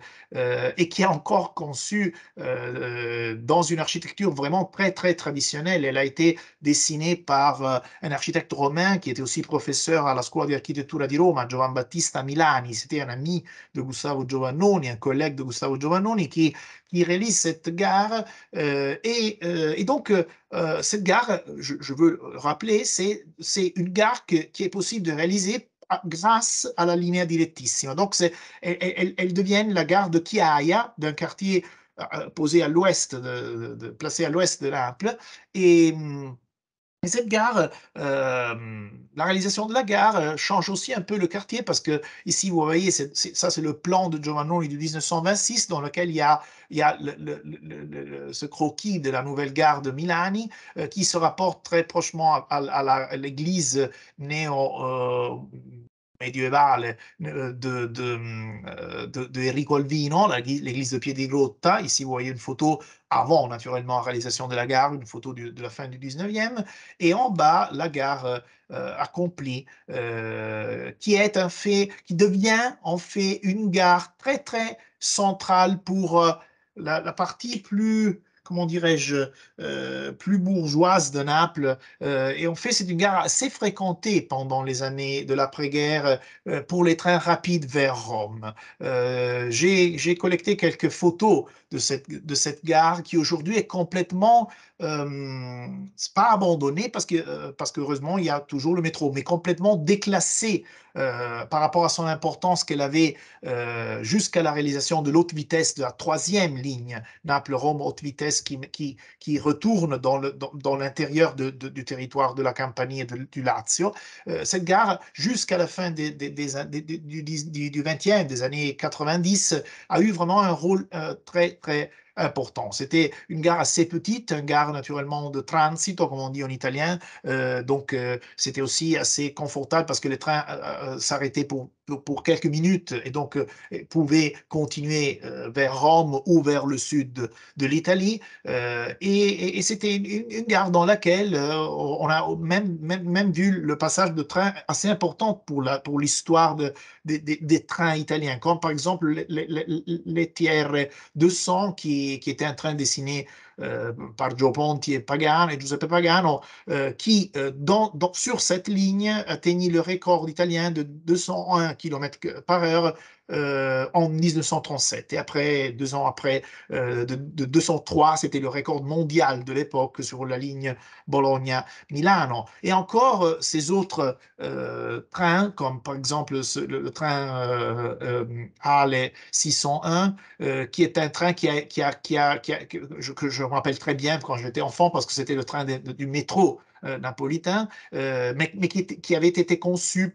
et qui est encore conçue dans une architecture vraiment très, très traditionnelle. Elle a été dessinée par un architecte romain qui était aussi professeur à la Scuola di Architettura di Roma, Giovan Battista Milani. C'était un ami de Gustavo Giovannoni, un collègue de Gustavo Giovannoni qui réalise cette gare. Et donc, cette gare, je veux rappeler, c'est une gare qui est possible de réaliser grâce à la linea direttissima. Donc, elle devient la gare de Chiaia, d'un quartier placé à l'ouest de Naples. Et cette gare, la réalisation de la gare change aussi un peu le quartier parce que ici, vous voyez, ça c'est le plan de Giovannoni de 1926 dans lequel il y a ce croquis de la nouvelle gare de Milani qui se rapporte très prochement à l'église médiévale de Enrico Alvino, l'église de Piedigrotta. Ici, vous voyez une photo avant, naturellement, la réalisation de la gare, une photo de la fin du 19e. Et en bas, la gare accomplie, qui est un fait, qui devient en fait une gare très, très centrale pour la partie plus, comment dirais-je, plus bourgeoise de Naples. Et en fait, c'est une gare assez fréquentée pendant les années de l'après-guerre pour les trains rapides vers Rome. J'ai collecté quelques photos de cette gare qui aujourd'hui est complètement, c'est pas abandonnée parce qu'heureusement, il y a toujours le métro, mais complètement déclassée par rapport à son importance qu'elle avait jusqu'à la réalisation de l'haute vitesse de la 3e ligne Naples-Rome haute vitesse qui retourne dans l'intérieur du territoire de la Campanie et du Lazio. Cette gare, jusqu'à la fin du 20e, des années 90, a eu vraiment un rôle très, très important. C'était une gare assez petite, une gare naturellement de transito, comme on dit en italien. Donc, c'était aussi assez confortable parce que les trains s'arrêtaient pour quelques minutes et donc pouvaient continuer vers Rome ou vers le sud de l'Italie. Et c'était une gare dans laquelle on a même vu le passage de trains assez important pour l'histoire des trains italiens, comme par exemple les TR200 qui était un train dessiné par Gio Ponti et Giuseppe Pagano, qui sur cette ligne atteignit le record italien de 201 km par heure en 1937. Et après, 2 ans après, de 203, c'était le record mondial de l'époque sur la ligne Bologna-Milano. Et encore, ces autres trains, comme par exemple le train Ale 601, qui est un train que je me rappelle très bien quand j'étais enfant, parce que c'était le train du métro napolitain, mais qui avait été conçu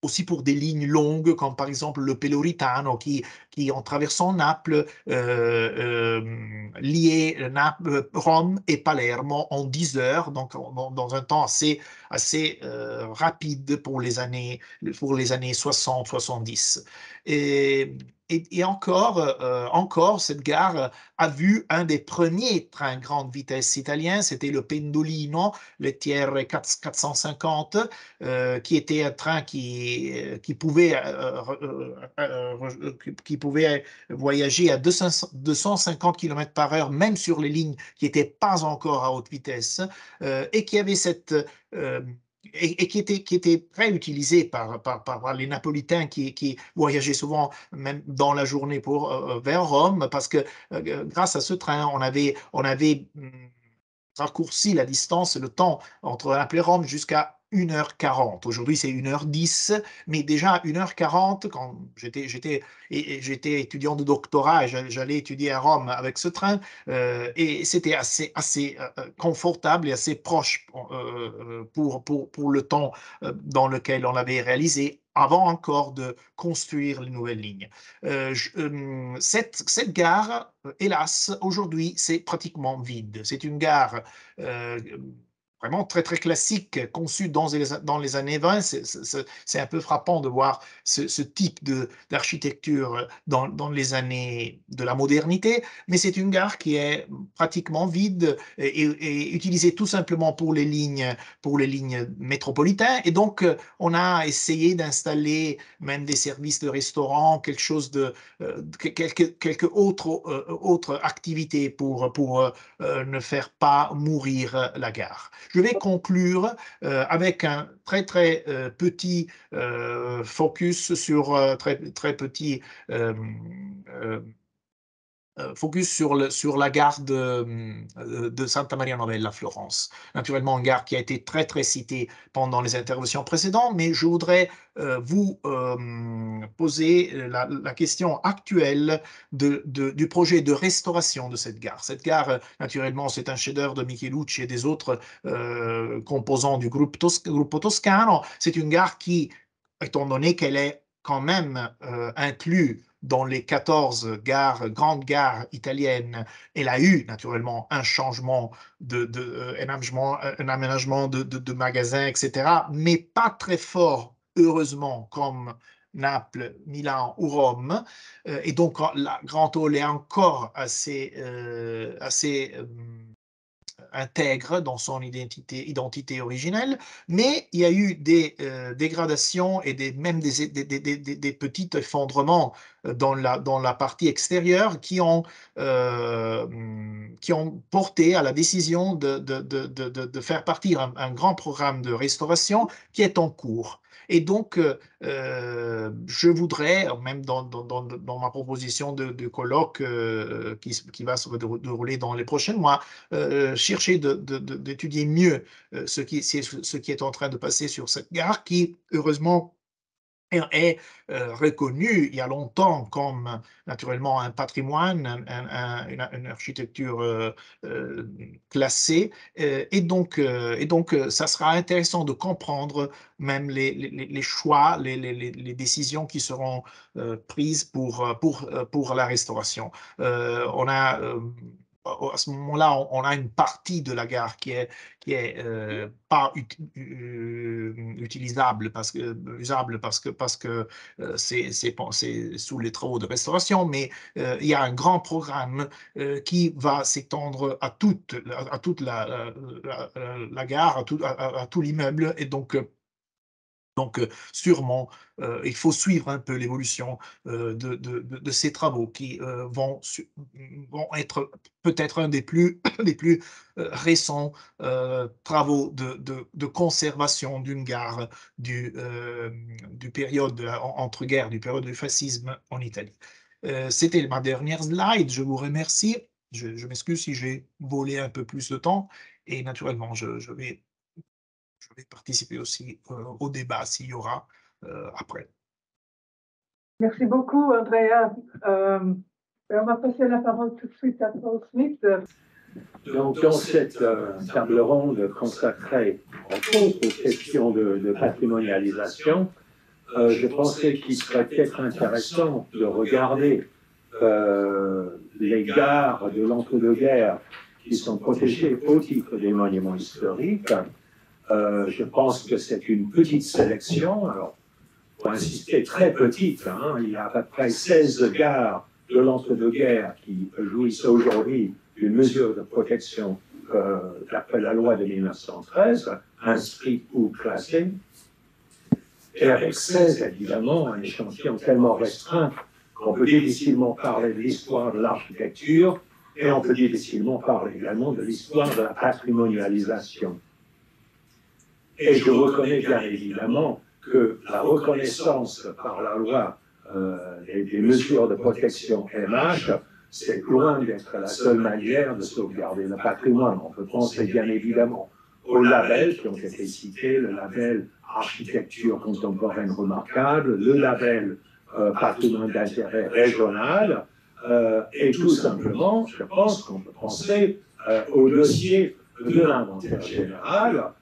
aussi pour des lignes longues, comme par exemple le Peloritano, qui en traversant Naples, liait Rome et Palermo en 10 heures, donc dans un temps assez rapide pour les années 60-70. Et encore, cette gare a vu un des premiers trains grande vitesse italiens, c'était le Pendolino, le TR 450, qui était un train qui pouvait voyager à 250 km par heure, même sur les lignes qui n'étaient pas encore à haute vitesse, et qui avait et qui était très utilisé par les Napolitains qui voyageaient souvent, même dans la journée vers Rome, parce que grâce à ce train, on avait raccourci la distance, le temps entre Naples et Rome jusqu'à 1h40. Aujourd'hui, c'est 1h10, mais déjà 1h40, quand j'étais étudiant de doctorat, j'allais étudier à Rome avec ce train, et c'était assez confortable et assez proche pour le temps dans lequel on l'avait réalisé, avant encore de construire les nouvelles lignes. Cette gare, hélas, aujourd'hui, c'est pratiquement vide. C'est une gare vraiment très, très classique, conçue dans les années 20. C'est un peu frappant de voir ce type d'architecture dans les années de la modernité, mais c'est une gare qui est pratiquement vide et utilisée tout simplement pour les lignes métropolitaines. Et donc, on a essayé d'installer même des services de restaurant, quelque chose quelques autres activités pour ne faire pas mourir la gare. Je vais conclure avec un très très petit focus sur focus sur la gare de Santa Maria Novella à Florence. Naturellement, une gare qui a été très très citée pendant les interventions précédentes, mais je voudrais vous poser la question actuelle du projet de restauration de cette gare. Cette gare, naturellement, c'est un chef-d'œuvre de Michelucci et des autres composants du Gruppo Toscano. C'est une gare qui, étant donné qu'elle est quand même inclue dans les 14 grandes gares italiennes, elle a eu naturellement un changement un aménagement de magasins, etc., mais pas très fort, heureusement, comme Naples, Milan ou Rome. Et donc, la Grand Hall est encore assez intègre dans son identité originelle, mais il y a eu des dégradations et même des petits effondrements dans la partie extérieure qui ont porté à la décision de faire partir un grand programme de restauration qui est en cours. Et donc, je voudrais, même dans ma proposition de colloque qui va se dérouler dans les prochains mois, chercher d'étudier mieux ce qui est en train de passer sur cette gare qui, heureusement, est reconnu il y a longtemps comme naturellement un patrimoine, une architecture classée, et donc ça sera intéressant de comprendre même les choix, les décisions qui seront prises pour la restauration. On a à ce moment-là, on a une partie de la gare qui est pas utilisable usable parce que c'est sous les travaux de restauration, mais il y a un grand programme qui va s'étendre à toute la gare, à tout l'immeuble, et donc sûrement, il faut suivre un peu l'évolution de ces travaux qui vont être peut-être un des plus récents travaux de conservation d'une gare du période entre-guerres, du période du fascisme en Italie. C'était ma dernière slide. Je vous remercie. Je m'excuse si j'ai volé un peu plus de temps, et naturellement, je vais participer aussi au débat s'il y aura après. Merci beaucoup, Andrea. On va passer la parole tout de suite à Paul Smith. Donc, dans cette table ronde consacrée entre autres aux questions de patrimonialisation, je pensais qu'il serait peut-être intéressant de regarder les gares de l'entre-deux-guerres qui sont protégées au titre des monuments historiques. Je pense que c'est une petite sélection, alors pour insister, très petite, hein, il y a à peu près 16 gares de l'entre-deux-guerres qui jouissent aujourd'hui d'une mesure de protection d'après la loi de 1913, inscrite ou classée, et avec 16, évidemment, un échantillon tellement restreint qu'on peut difficilement parler de l'histoire de l'architecture, et on peut difficilement parler également de l'histoire de la patrimonialisation. Et je reconnais bien évidemment que la reconnaissance par la loi des mesures de protection MH, c'est loin d'être la seule manière de sauvegarder le patrimoine. On peut penser bien évidemment aux labels qui ont été cités, le label architecture contemporaine remarquable, le label patrimoine d'intérêt régional, et tout simplement, je pense qu'on peut penser au dossier de l'inventaire général,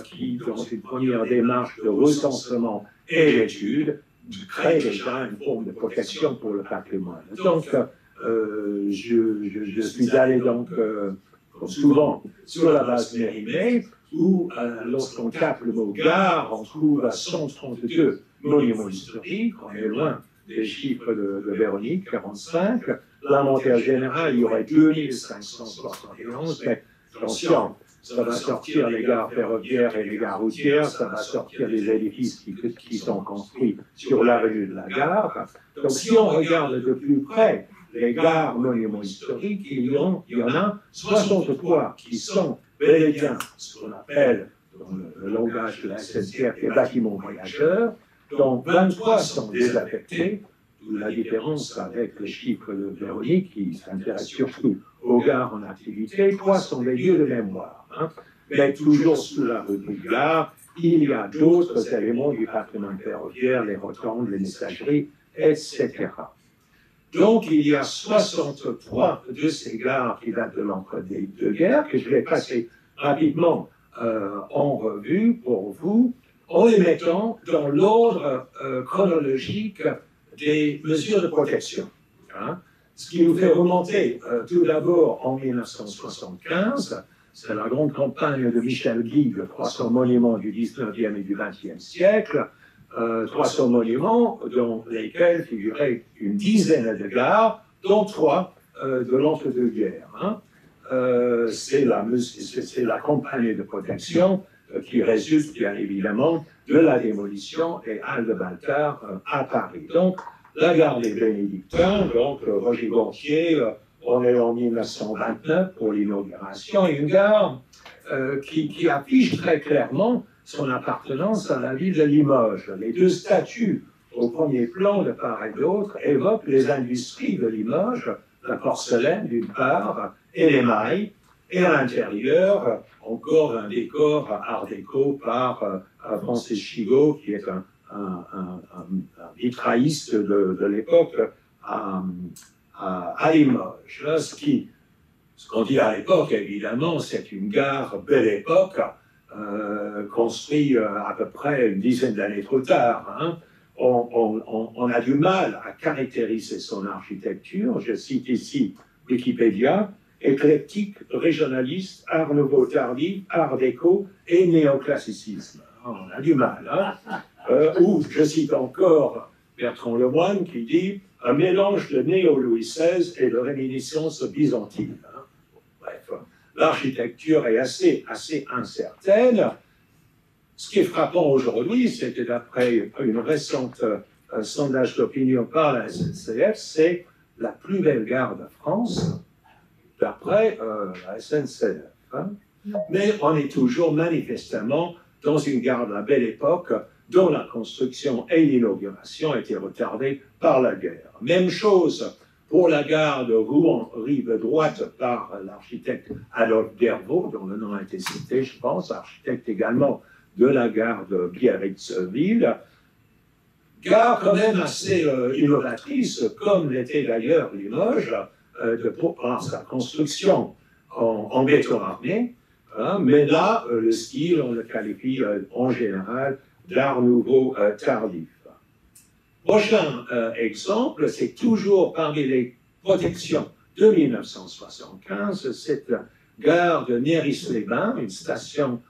qui, dans une première démarche de recensement et d'étude, crée déjà une forme de protection pour le patrimoine. Donc, je suis allé donc, comme souvent, sur la base Mérimée, où, lorsqu'on tape le mot gare, on trouve 132 monuments historiques, on est loin des chiffres de Véronique, 45. L'inventaire général, il y aurait 2571, mais attention, ça va sortir les gares ferroviaires et les gares routières, ça va sortir les édifices qui sont construits sur l'avenue de la gare. Donc si on regarde de plus près les gares monuments historiques, il y en a 63 qui sont bel et bien ce qu'on appelle, dans le langage de la SNCF, des bâtiments voyageurs, dont 23 sont désaffectés, d'où la différence avec les chiffres de Véronique qui s'intéresse surtout aux gares en activité. 3 sont des lieux de mémoire. Hein. Mais toujours sous la rubrique gare, il y a d'autres éléments du patrimoine ferroviaire, les rotondes, les messageries, etc. Donc il y a 63 de ces gares qui datent de l'entre-deux-guerres, que je vais passer rapidement en revue pour vous, en les mettant dans l'ordre chronologique des mesures de protection. Hein. Ce qui nous fait remonter tout d'abord en 1975, c'est la grande campagne de Michel Guy, 300 monuments du 19e et du 20e siècle, 300 monuments dans lesquels figuraient une dizaine de gares, dont 3 de l'entre-deux-guerres. Hein. C'est la campagne de protection qui résulte bien évidemment de la démolition des Halles de Baltard à Paris. Donc, la gare des Bénédictins, donc Roger Gontier, on est en 1929 pour l'inauguration, une gare qui affiche très clairement son appartenance à la ville de Limoges. Les deux statues au premier plan de part et d'autre évoquent les industries de Limoges, la porcelaine d'une part et l'émail, et à l'intérieur encore un décor art déco par Francis Chigot, qui est un vitrailliste de l'époque à Limoges. Ce qu'on dit à l'époque, évidemment, c'est une gare belle époque, construite à peu près une dizaine d'années trop tard. Hein. On a du mal à caractériser son architecture. Je cite ici Wikipédia: éclectique, régionaliste, art nouveau tardif, art déco et néoclassicisme. On a du mal. Hein. Ou, je cite encore Bertrand Lemoine qui dit un mélange de néo-Louis XVI et de réminiscence byzantine. Hein. Bref, l'architecture est assez incertaine. Ce qui est frappant aujourd'hui, c'était d'après une récente sondage d'opinion par la SNCF, c'est la plus belle gare de France, d'après la SNCF. Hein. Mais on est toujours manifestement dans une gare de la belle époque dont la construction et l'inauguration étaient retardées par la guerre. Même chose pour la gare de Rouen, rive droite, par l'architecte Adolphe Dervaux, dont le nom a été cité, je pense, architecte également de la gare de Biarritzville. Gare quand même assez innovatrice, comme l'était d'ailleurs Limoges, par sa construction en béton armé. Hein, mais là, le style, on le qualifie en général d'art nouveau tardif. Prochain exemple, c'est toujours parmi les protections de 1975, cette gare de Néris-les-Bains, une station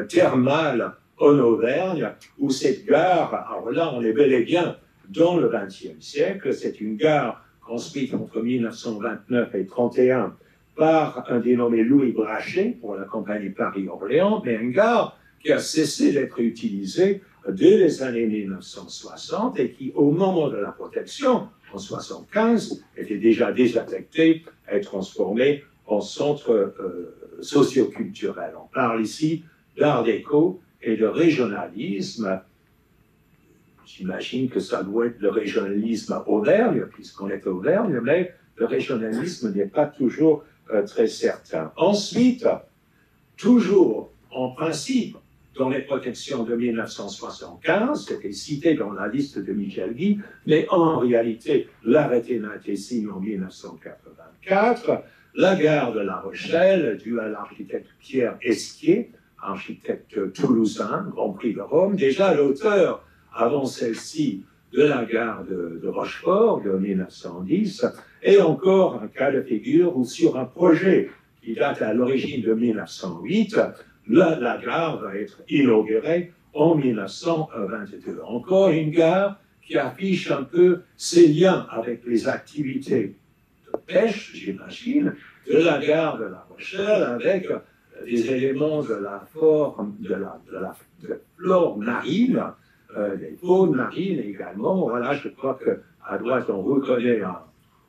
thermale en Auvergne, où cette gare, alors là on est bel et bien dans le XXe siècle, c'est une gare construite entre 1929 et 1931 par un dénommé Louis Brachet pour la compagnie Paris-Orléans, mais une gare qui a cessé d'être utilisée dès les années 1960 et qui, au moment de la protection, en 1975, était déjà désaffectée et transformée en centre socioculturel. On parle ici d'art déco et de régionalisme. J'imagine que ça doit être le régionalisme Auvergne, puisqu'on est à Auvergne, mais le régionalisme n'est pas toujours très certain. Ensuite, toujours en principe, dans les protections de 1975, c'était cité dans la liste de Michel Guy, mais en réalité, l'arrêté n'a été signé en 1984, la gare de La Rochelle, due à l'architecte Pierre Esquier, architecte toulousain, Grand Prix de Rome, déjà l'auteur, avant celle-ci, de la gare de Rochefort de 1910, et encore un cas de figure où sur un projet qui date à l'origine de 1908, la gare va être inaugurée en 1922. Encore une gare qui affiche un peu ses liens avec les activités de pêche, j'imagine, de la gare de La Rochelle, avec des éléments de la flore marine, des faunes marines également. Voilà, je crois qu'à droite, on reconnaît un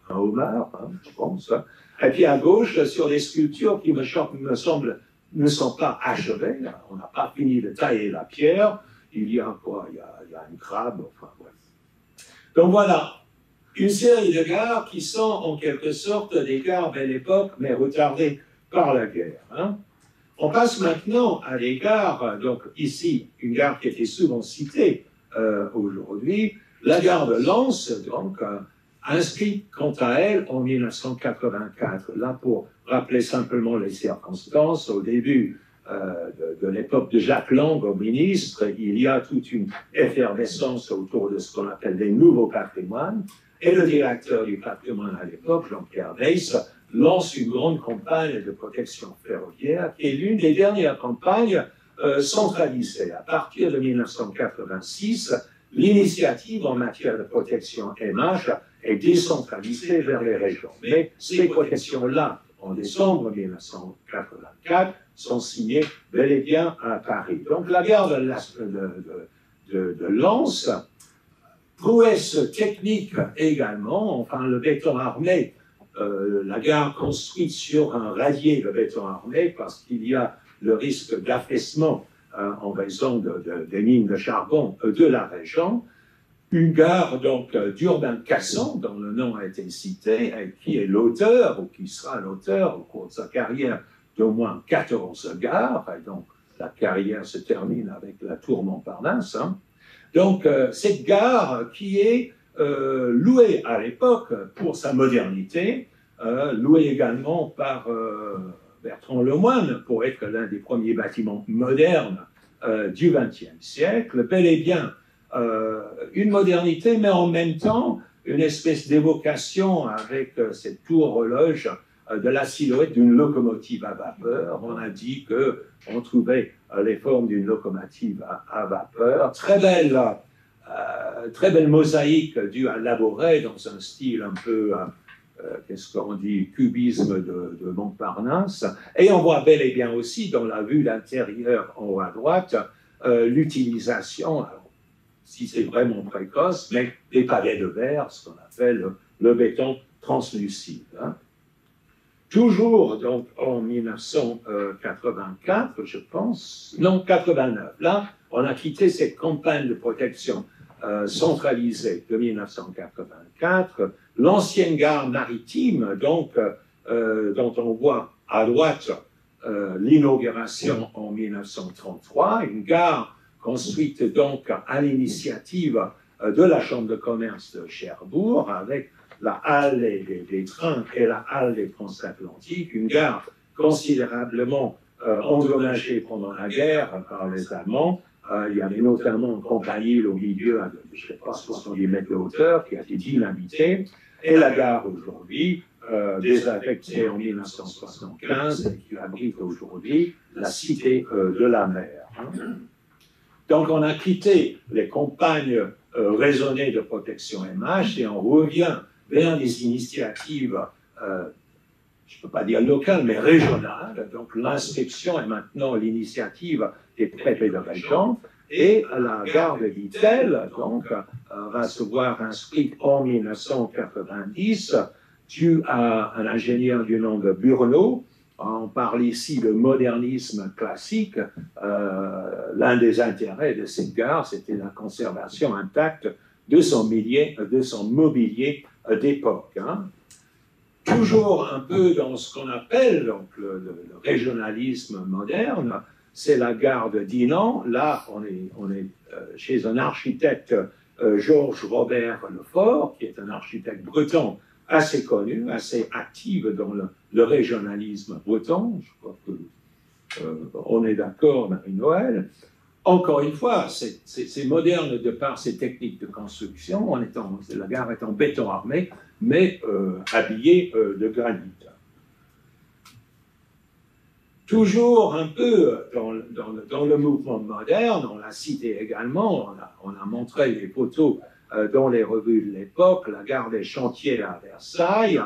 homard, hein, je pense. Et puis à gauche, sur des sculptures qui me semblent ne sont pas achevées. On n'a pas fini de tailler la pierre. Il y a quoi? Il y a une crabe, enfin, ouais. Donc voilà, une série de gares qui sont en quelque sorte des gares belle époque, mais retardées par la guerre. Hein. On passe maintenant à des gares, donc ici, une gare qui était souvent citée aujourd'hui, la gare de Lens, donc inscrite quant à elle en 1984. Là, pour rappeler simplement les circonstances, au début de l'époque de Jacques Lang au ministre, il y a toute une effervescence autour de ce qu'on appelle les nouveaux patrimoines, et le directeur du patrimoine à l'époque, Jean-Pierre Weiss, lance une grande campagne de protection ferroviaire, qui est l'une des dernières campagnes centralisées. À partir de 1986, l'initiative en matière de protection MH est décentralisée vers les régions. Mais ces protections-là, en décembre 1984, sont signées bel et bien à Paris. Donc la gare de Lens, prouesse technique également, enfin le béton armé, la gare construite sur un radier de béton armé parce qu'il y a le risque d'affaissement en raison des mines de charbon de la région. Une gare donc d'Urbain Casson, dont le nom a été cité, et qui est l'auteur, ou qui sera l'auteur au cours de sa carrière d'au moins 14 gares, et donc la carrière se termine avec la tour Montparnasse. Hein. Donc, cette gare qui est louée à l'époque pour sa modernité, louée également par Bertrand Lemoine pour être l'un des premiers bâtiments modernes du XXe siècle, bel et bien une modernité, mais en même temps une espèce d'évocation avec cette tour horloge de la silhouette d'une locomotive à vapeur. On a dit qu'on trouvait les formes d'une locomotive à vapeur. Très belle mosaïque due à Laboret dans un style un peu, qu'est-ce qu'on dit, cubisme de Montparnasse. Et on voit bel et bien aussi dans la vue d'intérieur en haut à droite l'utilisation, si c'est vraiment précoce, mais des palets de verre, ce qu'on appelle le béton translucide. Hein. Toujours donc en 1984, je pense, non 89, là, on a quitté cette campagne de protection centralisée de 1984, l'ancienne gare maritime, donc, dont on voit à droite l'inauguration en 1933, une gare construite donc à l'initiative de la Chambre de commerce de Cherbourg, avec la halle des trains et la halle des transatlantiques, une gare considérablement endommagée pendant la guerre par les Allemands. Il y avait notamment une campanile au milieu, je ne sais pas, 70 mètres de hauteur, qui a été dynamitée, et la gare aujourd'hui, désaffectée en 1975, et qui abrite aujourd'hui la Cité de la Mer. Donc on a quitté les campagnes raisonnées de protection MH et on revient vers des initiatives, je ne peux pas dire locales, mais régionales. Donc l'inscription est maintenant l'initiative des préfets de région, et la gare de Vittel donc, va se voir inscrite en 1990 dû à un ingénieur du nom de Burneau. On parle ici de modernisme classique. L'un des intérêts de cette gare, c'était la conservation intacte de son mobilier d'époque. Hein. Toujours un peu dans ce qu'on appelle donc, le régionalisme moderne, c'est la gare de Dinan. Là, on est chez un architecte, Georges Robert Lefort, qui est un architecte breton assez connu, assez actif dans le régionalisme breton. Je crois qu'on est d'accord, Marie-Noël. Encore une fois, c'est moderne de par ses techniques de construction, la gare est en béton armé, mais habillée de granit. Toujours un peu dans le mouvement moderne, on l'a cité également, on a montré les photos dans les revues de l'époque, la gare des Chantiers à Versailles,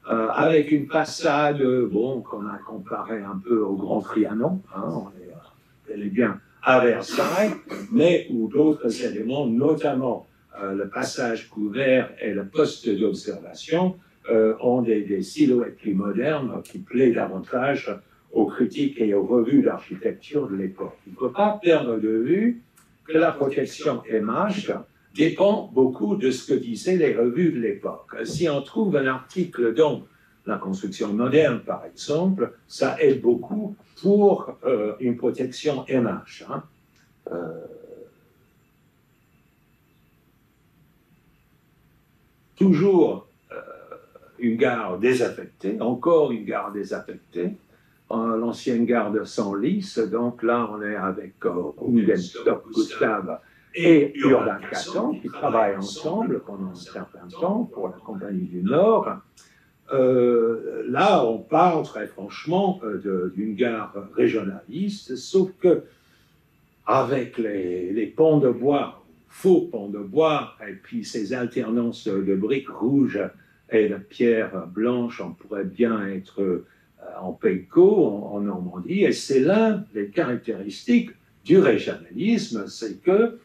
avec une façade qu'on a comparée un peu au Grand Trianon, hein, elle est bien à Versailles, mais où d'autres éléments, notamment le passage couvert et le poste d'observation, ont des silhouettes plus modernes qui plaisent davantage aux critiques et aux revues d'architecture de l'époque. Il ne faut pas perdre de vue que la protection MH dépend beaucoup de ce que disaient les revues de l'époque. Si on trouve un article dans la construction moderne, par exemple, ça aide beaucoup pour une protection MH. Hein. Toujours une gare désaffectée, encore une gare désaffectée, l'ancienne gare de Senlis. Donc là, on est avec Umdenstock Gustave et Urbain Casson qui travaillent ensemble pendant un certain temps pour la Compagnie du Nord. Là, on parle très franchement d'une gare régionaliste, sauf que avec les ponts de bois, faux ponts de bois, et puis ces alternances de briques rouges et de pierres blanches, on pourrait bien être en Peyco, en Normandie, et c'est l'un des caractéristiques du régionalisme, c'est que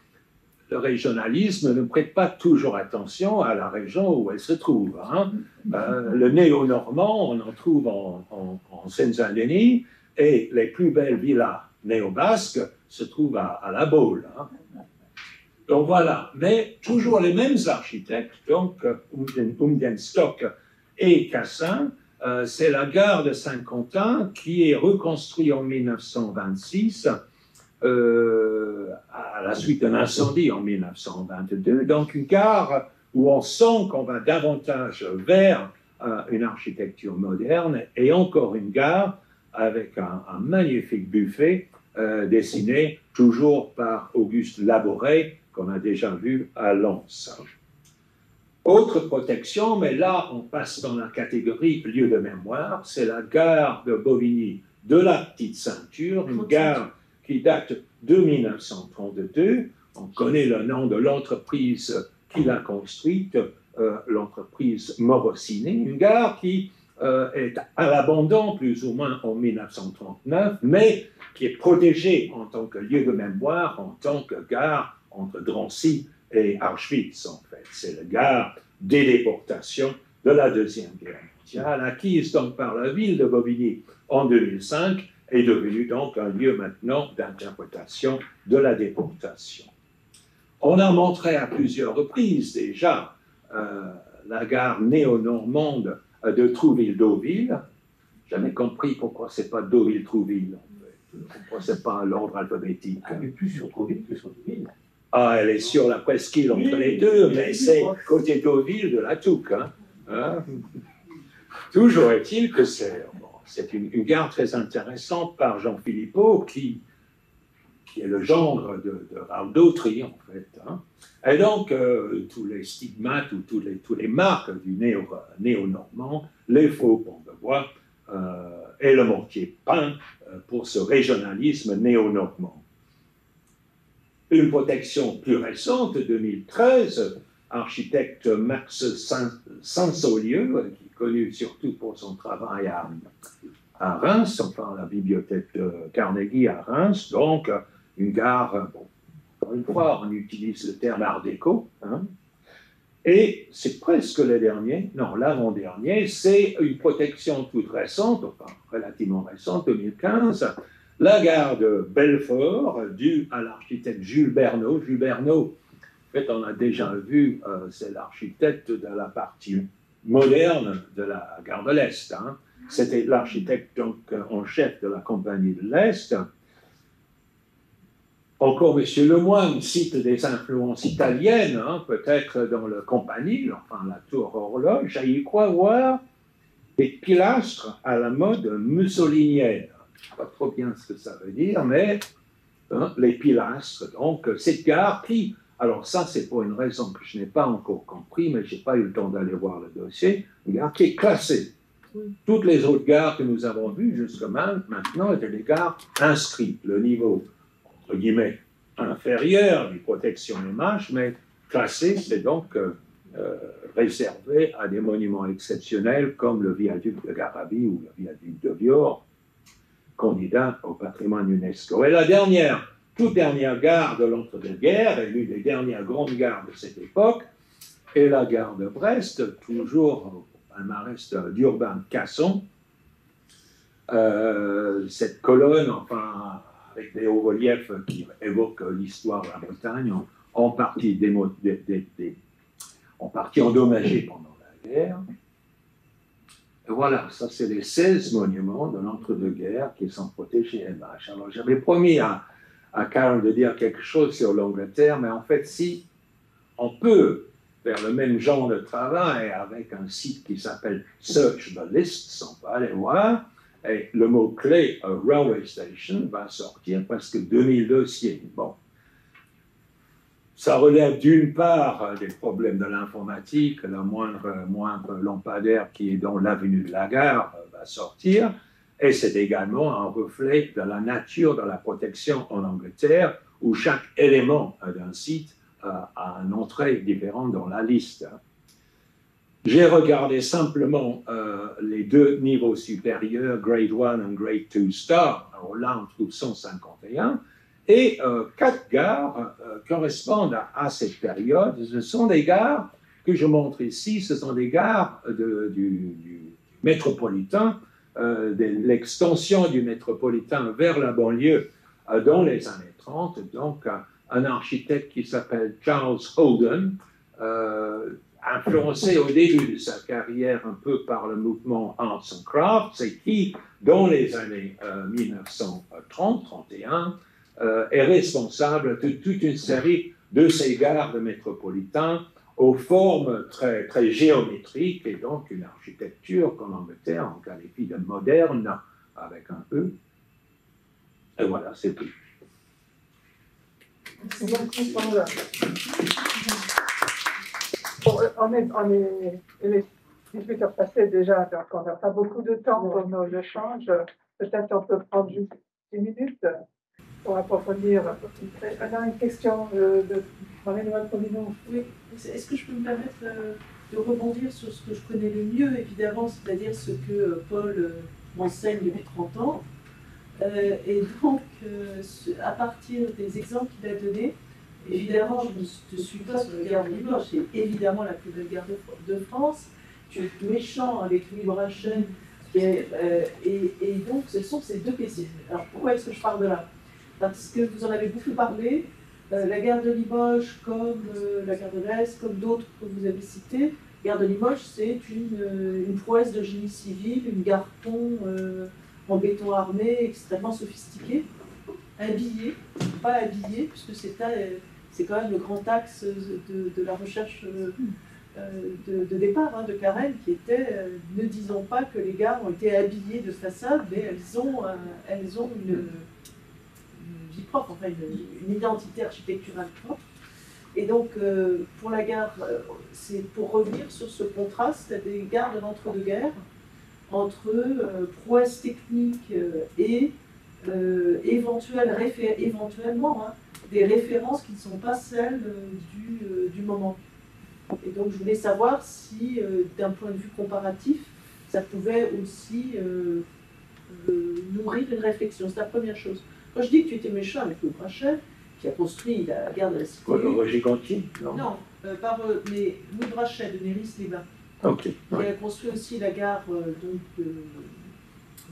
le régionalisme ne prête pas toujours attention à la région où elle se trouve. Hein. Le néo-normand, on en trouve en Seine-Saint-Denis, et les plus belles villas néo-basques se trouvent à La Baule. Hein. Donc voilà, mais toujours les mêmes architectes, donc Umdenstock et Cassin. C'est la gare de Saint-Quentin qui est reconstruite en 1926 à à la suite d'un incendie en 1922. Donc une gare où on sent qu'on va davantage vers une architecture moderne, et encore une gare avec un magnifique buffet dessiné toujours par Auguste Laboré, qu'on a déjà vu à Lens. Autre protection, mais là on passe dans la catégorie lieu de mémoire, c'est la gare de Bobigny de la Petite Ceinture, une gare qui date de 1932. On connaît le nom de l'entreprise qui l'a construite, l'entreprise Morosini, une gare qui est à l'abandon plus ou moins en 1939, mais qui est protégée en tant que lieu de mémoire, en tant que gare entre Drancy et Auschwitz, en fait. C'est la gare des déportations de la Deuxième Guerre mondiale, acquise donc par la ville de Bobigny en 2005, est devenue donc un lieu maintenant d'interprétation de la déportation. On a montré à plusieurs reprises déjà la gare néo-normande de Trouville-Deauville. Jamais compris pourquoi c'est pas Deauville-Trouville, en fait. Pourquoi c'est pas l'ordre alphabétique. Elle est plus sur Trouville que sur Deauville. Ah, elle est sur la presqu'île entre les deux, mais c'est côté Deauville de la Touque. Hein. Toujours est-il que c'est une gare très intéressante par Jean Philippot, qui est le gendre de Raoul Dautry, en fait. Hein. Et donc, tous les stigmates ou tous les marques du néo-normand, les faux ponts de bois et le mortier peint pour ce régionalisme néo-normand. Une protection plus récente, 2013, architecte Max Sansolieu, qui est connu surtout pour son travail à Reims, enfin la bibliothèque de Carnegie à Reims, donc une gare, bon, encore une fois, on utilise le terme art déco, hein, et c'est presque le dernier, non, l'avant-dernier, c'est une protection toute récente, enfin relativement récente, 2015, la gare de Belfort, due à l'architecte Jules Bernot. Jules Bernot, en fait, on a déjà vu, c'est l'architecte de la partie moderne de la gare de l'Est. Hein. C'était l'architecte donc en chef de la Compagnie de l'Est. Encore M. Lemoine cite des influences italiennes, hein, peut-être dans la Compagnie, enfin la tour horloge, et il croit voir des pilastres à la mode mussolinienne. Je ne sais pas trop bien ce que ça veut dire, mais hein, les pilastres, donc cette gare qui, alors ça c'est pour une raison que je n'ai pas encore compris, mais je n'ai pas eu le temps d'aller voir le dossier, une gare qui est classée. Toutes les autres gares que nous avons vues jusqu'à maintenant étaient des gares inscrites, le niveau, entre guillemets, inférieur des protections images, mais classées, c'est donc réservé à des monuments exceptionnels comme le viaduc de Garabie ou le viaduc de Vior, candidat au patrimoine UNESCO. Et la toute dernière gare de l'entre-deux-guerres, et l'une des dernières grandes gares de cette époque, est la gare de Brest, toujours au palmarès d'Urbain Casson. Cette colonne, enfin, avec des hauts-reliefs qui évoquent l'histoire de la Bretagne, en partie endommagée pendant la guerre. Et voilà, ça c'est les 16 monuments de l'entre-deux-guerres qui sont protégés MH. Alors j'avais promis à Karen de dire quelque chose sur l'Angleterre, mais en fait si on peut faire le même genre de travail avec un site qui s'appelle Search the List, on va aller voir, et le mot-clé Railway Station va sortir parce que 2000 dossiers. Bon. Ça relève d'une part des problèmes de l'informatique, la moindre lampadaire qui est dans l'avenue de la gare va sortir, et c'est également un reflet de la nature de la protection en Angleterre, où chaque élément d'un site a une entrée différente dans la liste. J'ai regardé simplement les deux niveaux supérieurs, Grade 1 et Grade 2 Star. Alors là, on trouve 151. Et 4 gares correspondent à cette période. Ce sont des gares que je montre ici. Ce sont des gares du métropolitain, de l'extension du métropolitain vers la banlieue dans les années 30. Donc, un architecte qui s'appelle Charles Holden, influencé au début de sa carrière un peu par le mouvement Arts and Crafts, et qui, dans les années 1930-31, est responsable de toute une série de ces gardes métropolitains aux formes très, très géométriques et donc une architecture qu'en Angleterre on qualifie de moderne avec un E. Et voilà, c'est tout. On est 18h passées déjà, donc on n'a pas beaucoup de temps pour nos échanges. Peut-être on peut prendre juste 10 minutes pour approfondir. On a une question de Marie-Noël Polignon. Oui, est-ce que je peux me permettre de rebondir sur ce que je connais le mieux, évidemment, c'est-à-dire ce que Paul m'enseigne depuis 30 ans. Et donc, à partir des exemples qu'il a donnés, évidemment, je ne te suis pas sur la gare de Limoges, c'est évidemment la plus belle gare de France. Tu es méchant avec Louis Brachet, et donc ce sont ces deux questions. Alors pourquoi est-ce que je parle de là? Parce que vous en avez beaucoup parlé, la gare de Limoges, comme la gare de Brest, comme d'autres que vous avez citées. La gare de Limoges, c'est une prouesse de génie civil, une gare-pont en béton armé, extrêmement sophistiquée, habillée, pas habillée, puisque c'est quand même le grand axe de la recherche de départ de Carrel, qui était ne disons pas que les gares ont été habillées de façade, mais elles ont une vie propre, enfin une identité architecturale propre. Et donc, pour la gare, c'est pour revenir sur ce contraste des gares de l'entre-deux-guerres, entre prouesse technique et éventuellement des références qui ne sont pas celles du moment. Et donc je voulais savoir si, d'un point de vue comparatif, ça pouvait aussi nourrir une réflexion. C'est la première chose. Quand je dis que tu étais méchant avec Louis Brachet, qui a construit la gare de la Cité. Roger Conti? Non, mais Louis Brachet de Néris-les-Bains. Okay, qui a construit aussi la gare de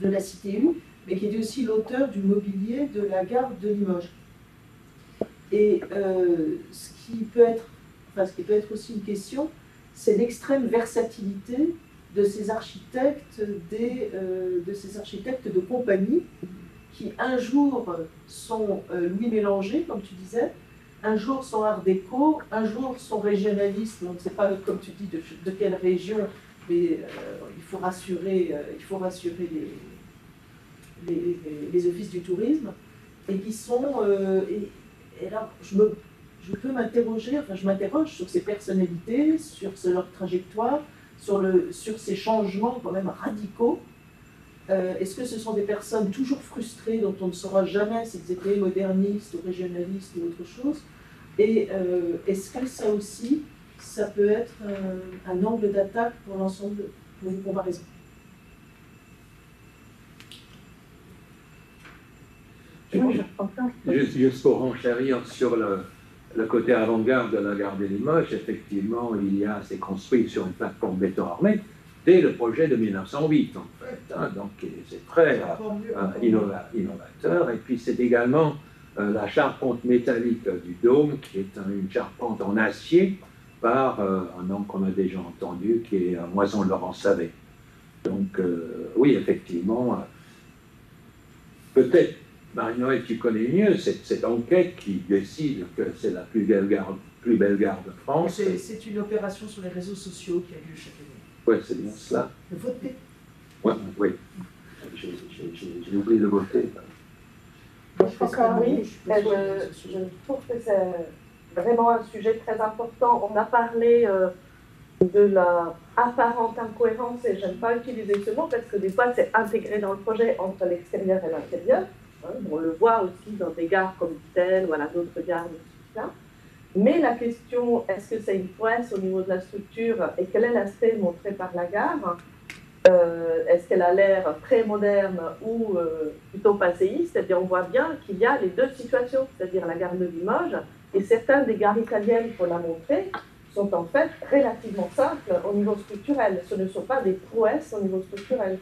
la Cité U, mais qui était aussi l'auteur du mobilier de la gare de Limoges. Et ce qui peut être aussi une question, c'est l'extrême versatilité de ces architectes, de ces architectes de compagnie, qui un jour sont Louis Mélanger, comme tu disais, un jour sont art déco, un jour sont régionalistes, on ne sait pas, comme tu dis, de quelle région, mais il faut rassurer les offices du tourisme, et qui sont... et là, je peux m'interroger, enfin je m'interroge sur ces personnalités, sur leur trajectoire, sur ces changements quand même radicaux. Est-ce que ce sont des personnes toujours frustrées dont on ne saura jamais s'ils étaient modernistes ou régionalistes ou autre chose? Et est-ce que ça aussi, ça peut être un angle d'attaque pour l'ensemble, pour une comparaison? Juste pour renchérir sur le côté avant-garde de la gare de Limoges, effectivement, c'est construit sur une plateforme béton armé dès le projet de 1908, en fait. Donc, c'est très innovateur. Et puis, c'est également la charpente métallique du dôme, qui est une charpente en acier par un nom qu'on a déjà entendu, qui est Moison Laurent Savet. Donc, oui, effectivement, peut-être, Marie-Noël, tu connais mieux cette enquête qui décide que c'est la plus belle gare de France. C'est une opération sur les réseaux sociaux qui a lieu chaque année. Oui, c'est bien cela. De voter. Ouais, oui, j'ai oublié de voter. Oui, je trouve que c'est vraiment un sujet très important. On a parlé de la apparente incohérence, et j'aime pas utiliser ce mot parce que des fois c'est intégré dans le projet entre l'extérieur et l'intérieur. On le voit aussi dans des gares comme Vitel, voilà, d'autres gares de ce type-là. Mais la question, est-ce que c'est une prouesse au niveau de la structure et quel est l'aspect montré par la gare? Est-ce qu'elle a l'air très moderne ou plutôt passéiste? C'est-à-dire on voit bien qu'il y a les deux situations, c'est-à-dire la gare de Limoges et certaines des gares italiennes qu'on a montrées sont en fait relativement simples au niveau structurel. Ce ne sont pas des prouesses au niveau structurel.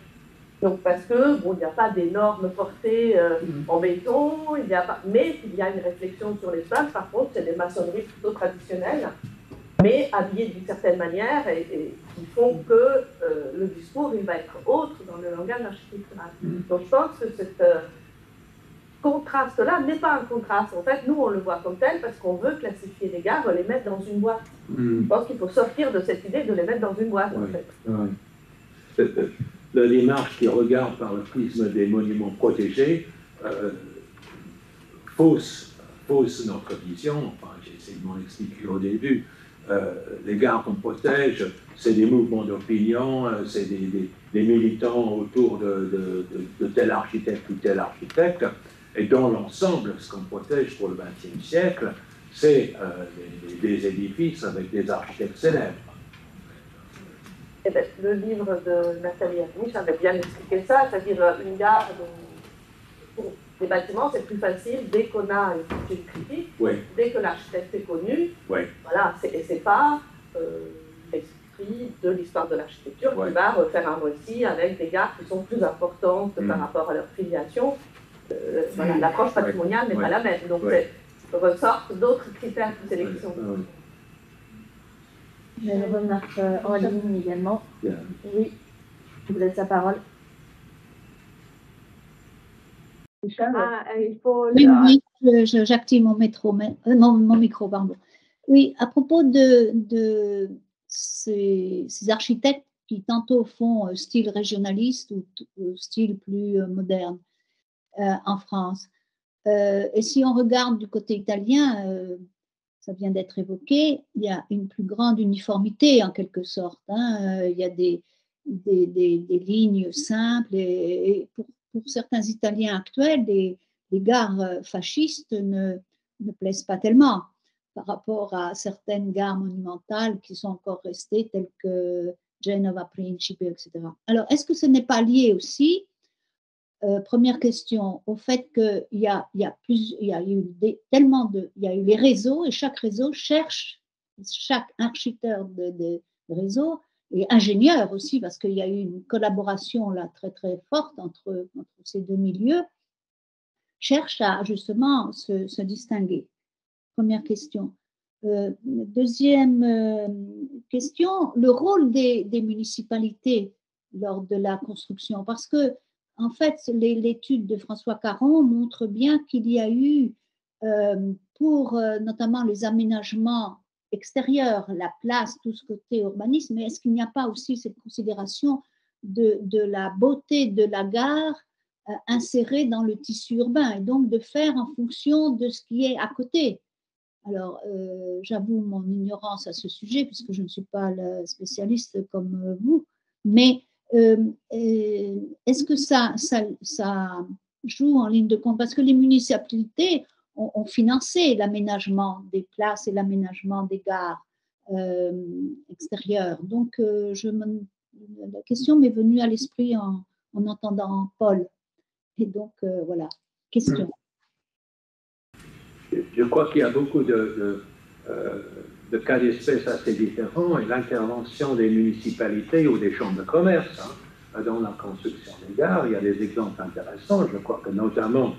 Donc parce que, bon, il n'y a pas d'énormes portées en béton, mais il y a une réflexion sur les sols. Par contre, c'est des maçonneries plutôt traditionnelles, mais habillées d'une certaine manière et qui font que le discours il va être autre dans le langage architectural. Donc je pense que cette contraste-là n'est pas un contraste. En fait, nous, on le voit comme tel parce qu'on veut classifier les gares, les mettre dans une boîte. Je pense qu'il faut sortir de cette idée de les mettre dans une boîte, en fait. La démarche qui regarde par le prisme des monuments protégés fausse notre vision. Enfin, j'ai essayé de m'en expliquer au début. Les gares qu'on protège, c'est des mouvements d'opinion, c'est des militants autour de tel architecte ou tel architecte. Et dans l'ensemble, ce qu'on protège pour le XXe siècle, c'est des édifices avec des architectes célèbres. Eh bien, le livre de Nathalie Armich avait bien expliqué ça, c'est-à-dire une gare, pour les bâtiments, c'est plus facile dès qu'on a une étude critique, dès que l'architecte est connu. Voilà, et c'est pas l'esprit de l'histoire de l'architecture qui va refaire un récit avec des gares qui sont plus importantes par rapport à leur filiation. Voilà, l'approche patrimoniale n'est pas la même, donc ressortent d'autres critères de sélection. J'ai une remarque en ligne également. Oui, je vous laisse la parole. Oui, j'active mon micro, pardon. Oui, à propos de ces architectes qui tantôt font style régionaliste ou style plus moderne en France. Et si on regarde du côté italien, ça vient d'être évoqué, il y a une plus grande uniformité en quelque sorte. Il y a des lignes simples et pour certains Italiens actuels, les gares fascistes ne plaisent pas tellement par rapport à certaines gares monumentales qui sont encore restées telles que Genova, Principe, etc. Alors, est-ce que ce n'est pas lié aussi, première question, au fait qu'il y a eu les réseaux et chaque réseau cherche, chaque architecte de réseau et ingénieur aussi, parce qu'il y a eu une collaboration là très très forte entre ces deux milieux, cherche à justement se distinguer. Première question. Deuxième question, le rôle des municipalités lors de la construction, parce que en fait, l'étude de François Caron montre bien qu'il y a eu, pour notamment les aménagements extérieurs, la place, tout ce côté urbanisme, mais est-ce qu'il n'y a pas aussi cette considération de la beauté de la gare insérée dans le tissu urbain et donc de faire en fonction de ce qui est à côté? Alors, j'avoue mon ignorance à ce sujet puisque je ne suis pas la spécialiste comme vous, mais est-ce que ça joue en ligne de compte? Parce que les municipalités ont financé l'aménagement des places et l'aménagement des gares extérieures. Donc, la question m'est venue à l'esprit en entendant Paul. Et donc, voilà, question. Je crois qu'il y a beaucoup de cas d'espèce assez différents et l'intervention des municipalités ou des chambres de commerce dans la construction des gares. Il y a des exemples intéressants. Je crois que notamment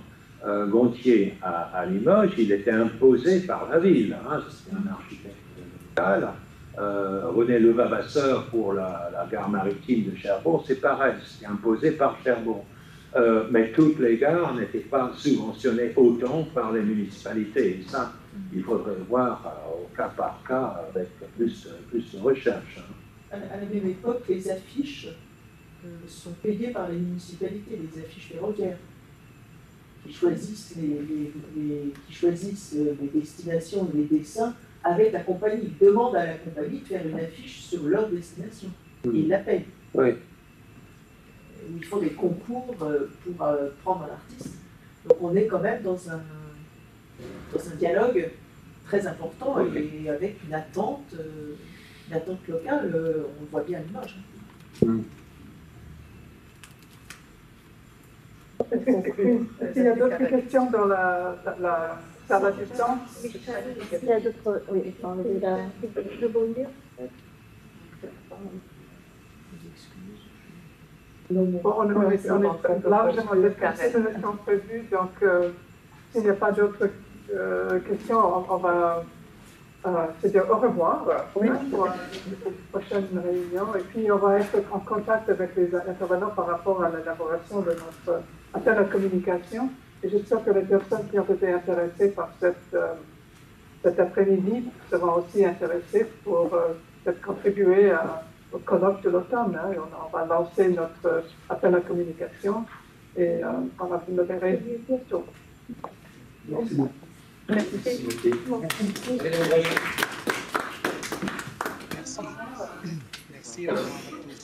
Gontier à Limoges, il était imposé par la ville. C'était un architecte local. René Levavasseur pour la gare maritime de Cherbourg, c'est pareil, c'était imposé par Cherbourg. Mais toutes les gares n'étaient pas subventionnées autant par les municipalités. Et ça, il faudrait voir au cas par cas avec plus de recherche. À la même époque, les affiches sont payées par les municipalités, les affiches ferroviaires, qui choisissent les destinations, les dessins avec la compagnie. Ils demandent à la compagnie de faire une affiche sur leur destination. Et ils la payent. Oui. Il faut des concours pour prendre un artiste. Donc on est quand même dans un dialogue très important et avec une attente locale, on le voit bien à l'image. Est-ce qu'il y a d'autres questions dans la salle d'assistance? Il y a d'autres... Oui, je veux rebondir. On est largement dépassé de notre temps prévu, donc s'il n'y a pas d'autres questions, on va se dire au revoir pour une prochaine réunion et puis on va être en contact avec les intervenants par rapport à l'élaboration de notre appel à communication Et j'espère que les personnes qui ont été intéressées par cet après-midi seront aussi intéressées pour peut-être contribuer au colloque de l'automne. Hein. On va lancer notre appel à communication et vous me verrez bientôt. Merci beaucoup. Merci. Merci à tous.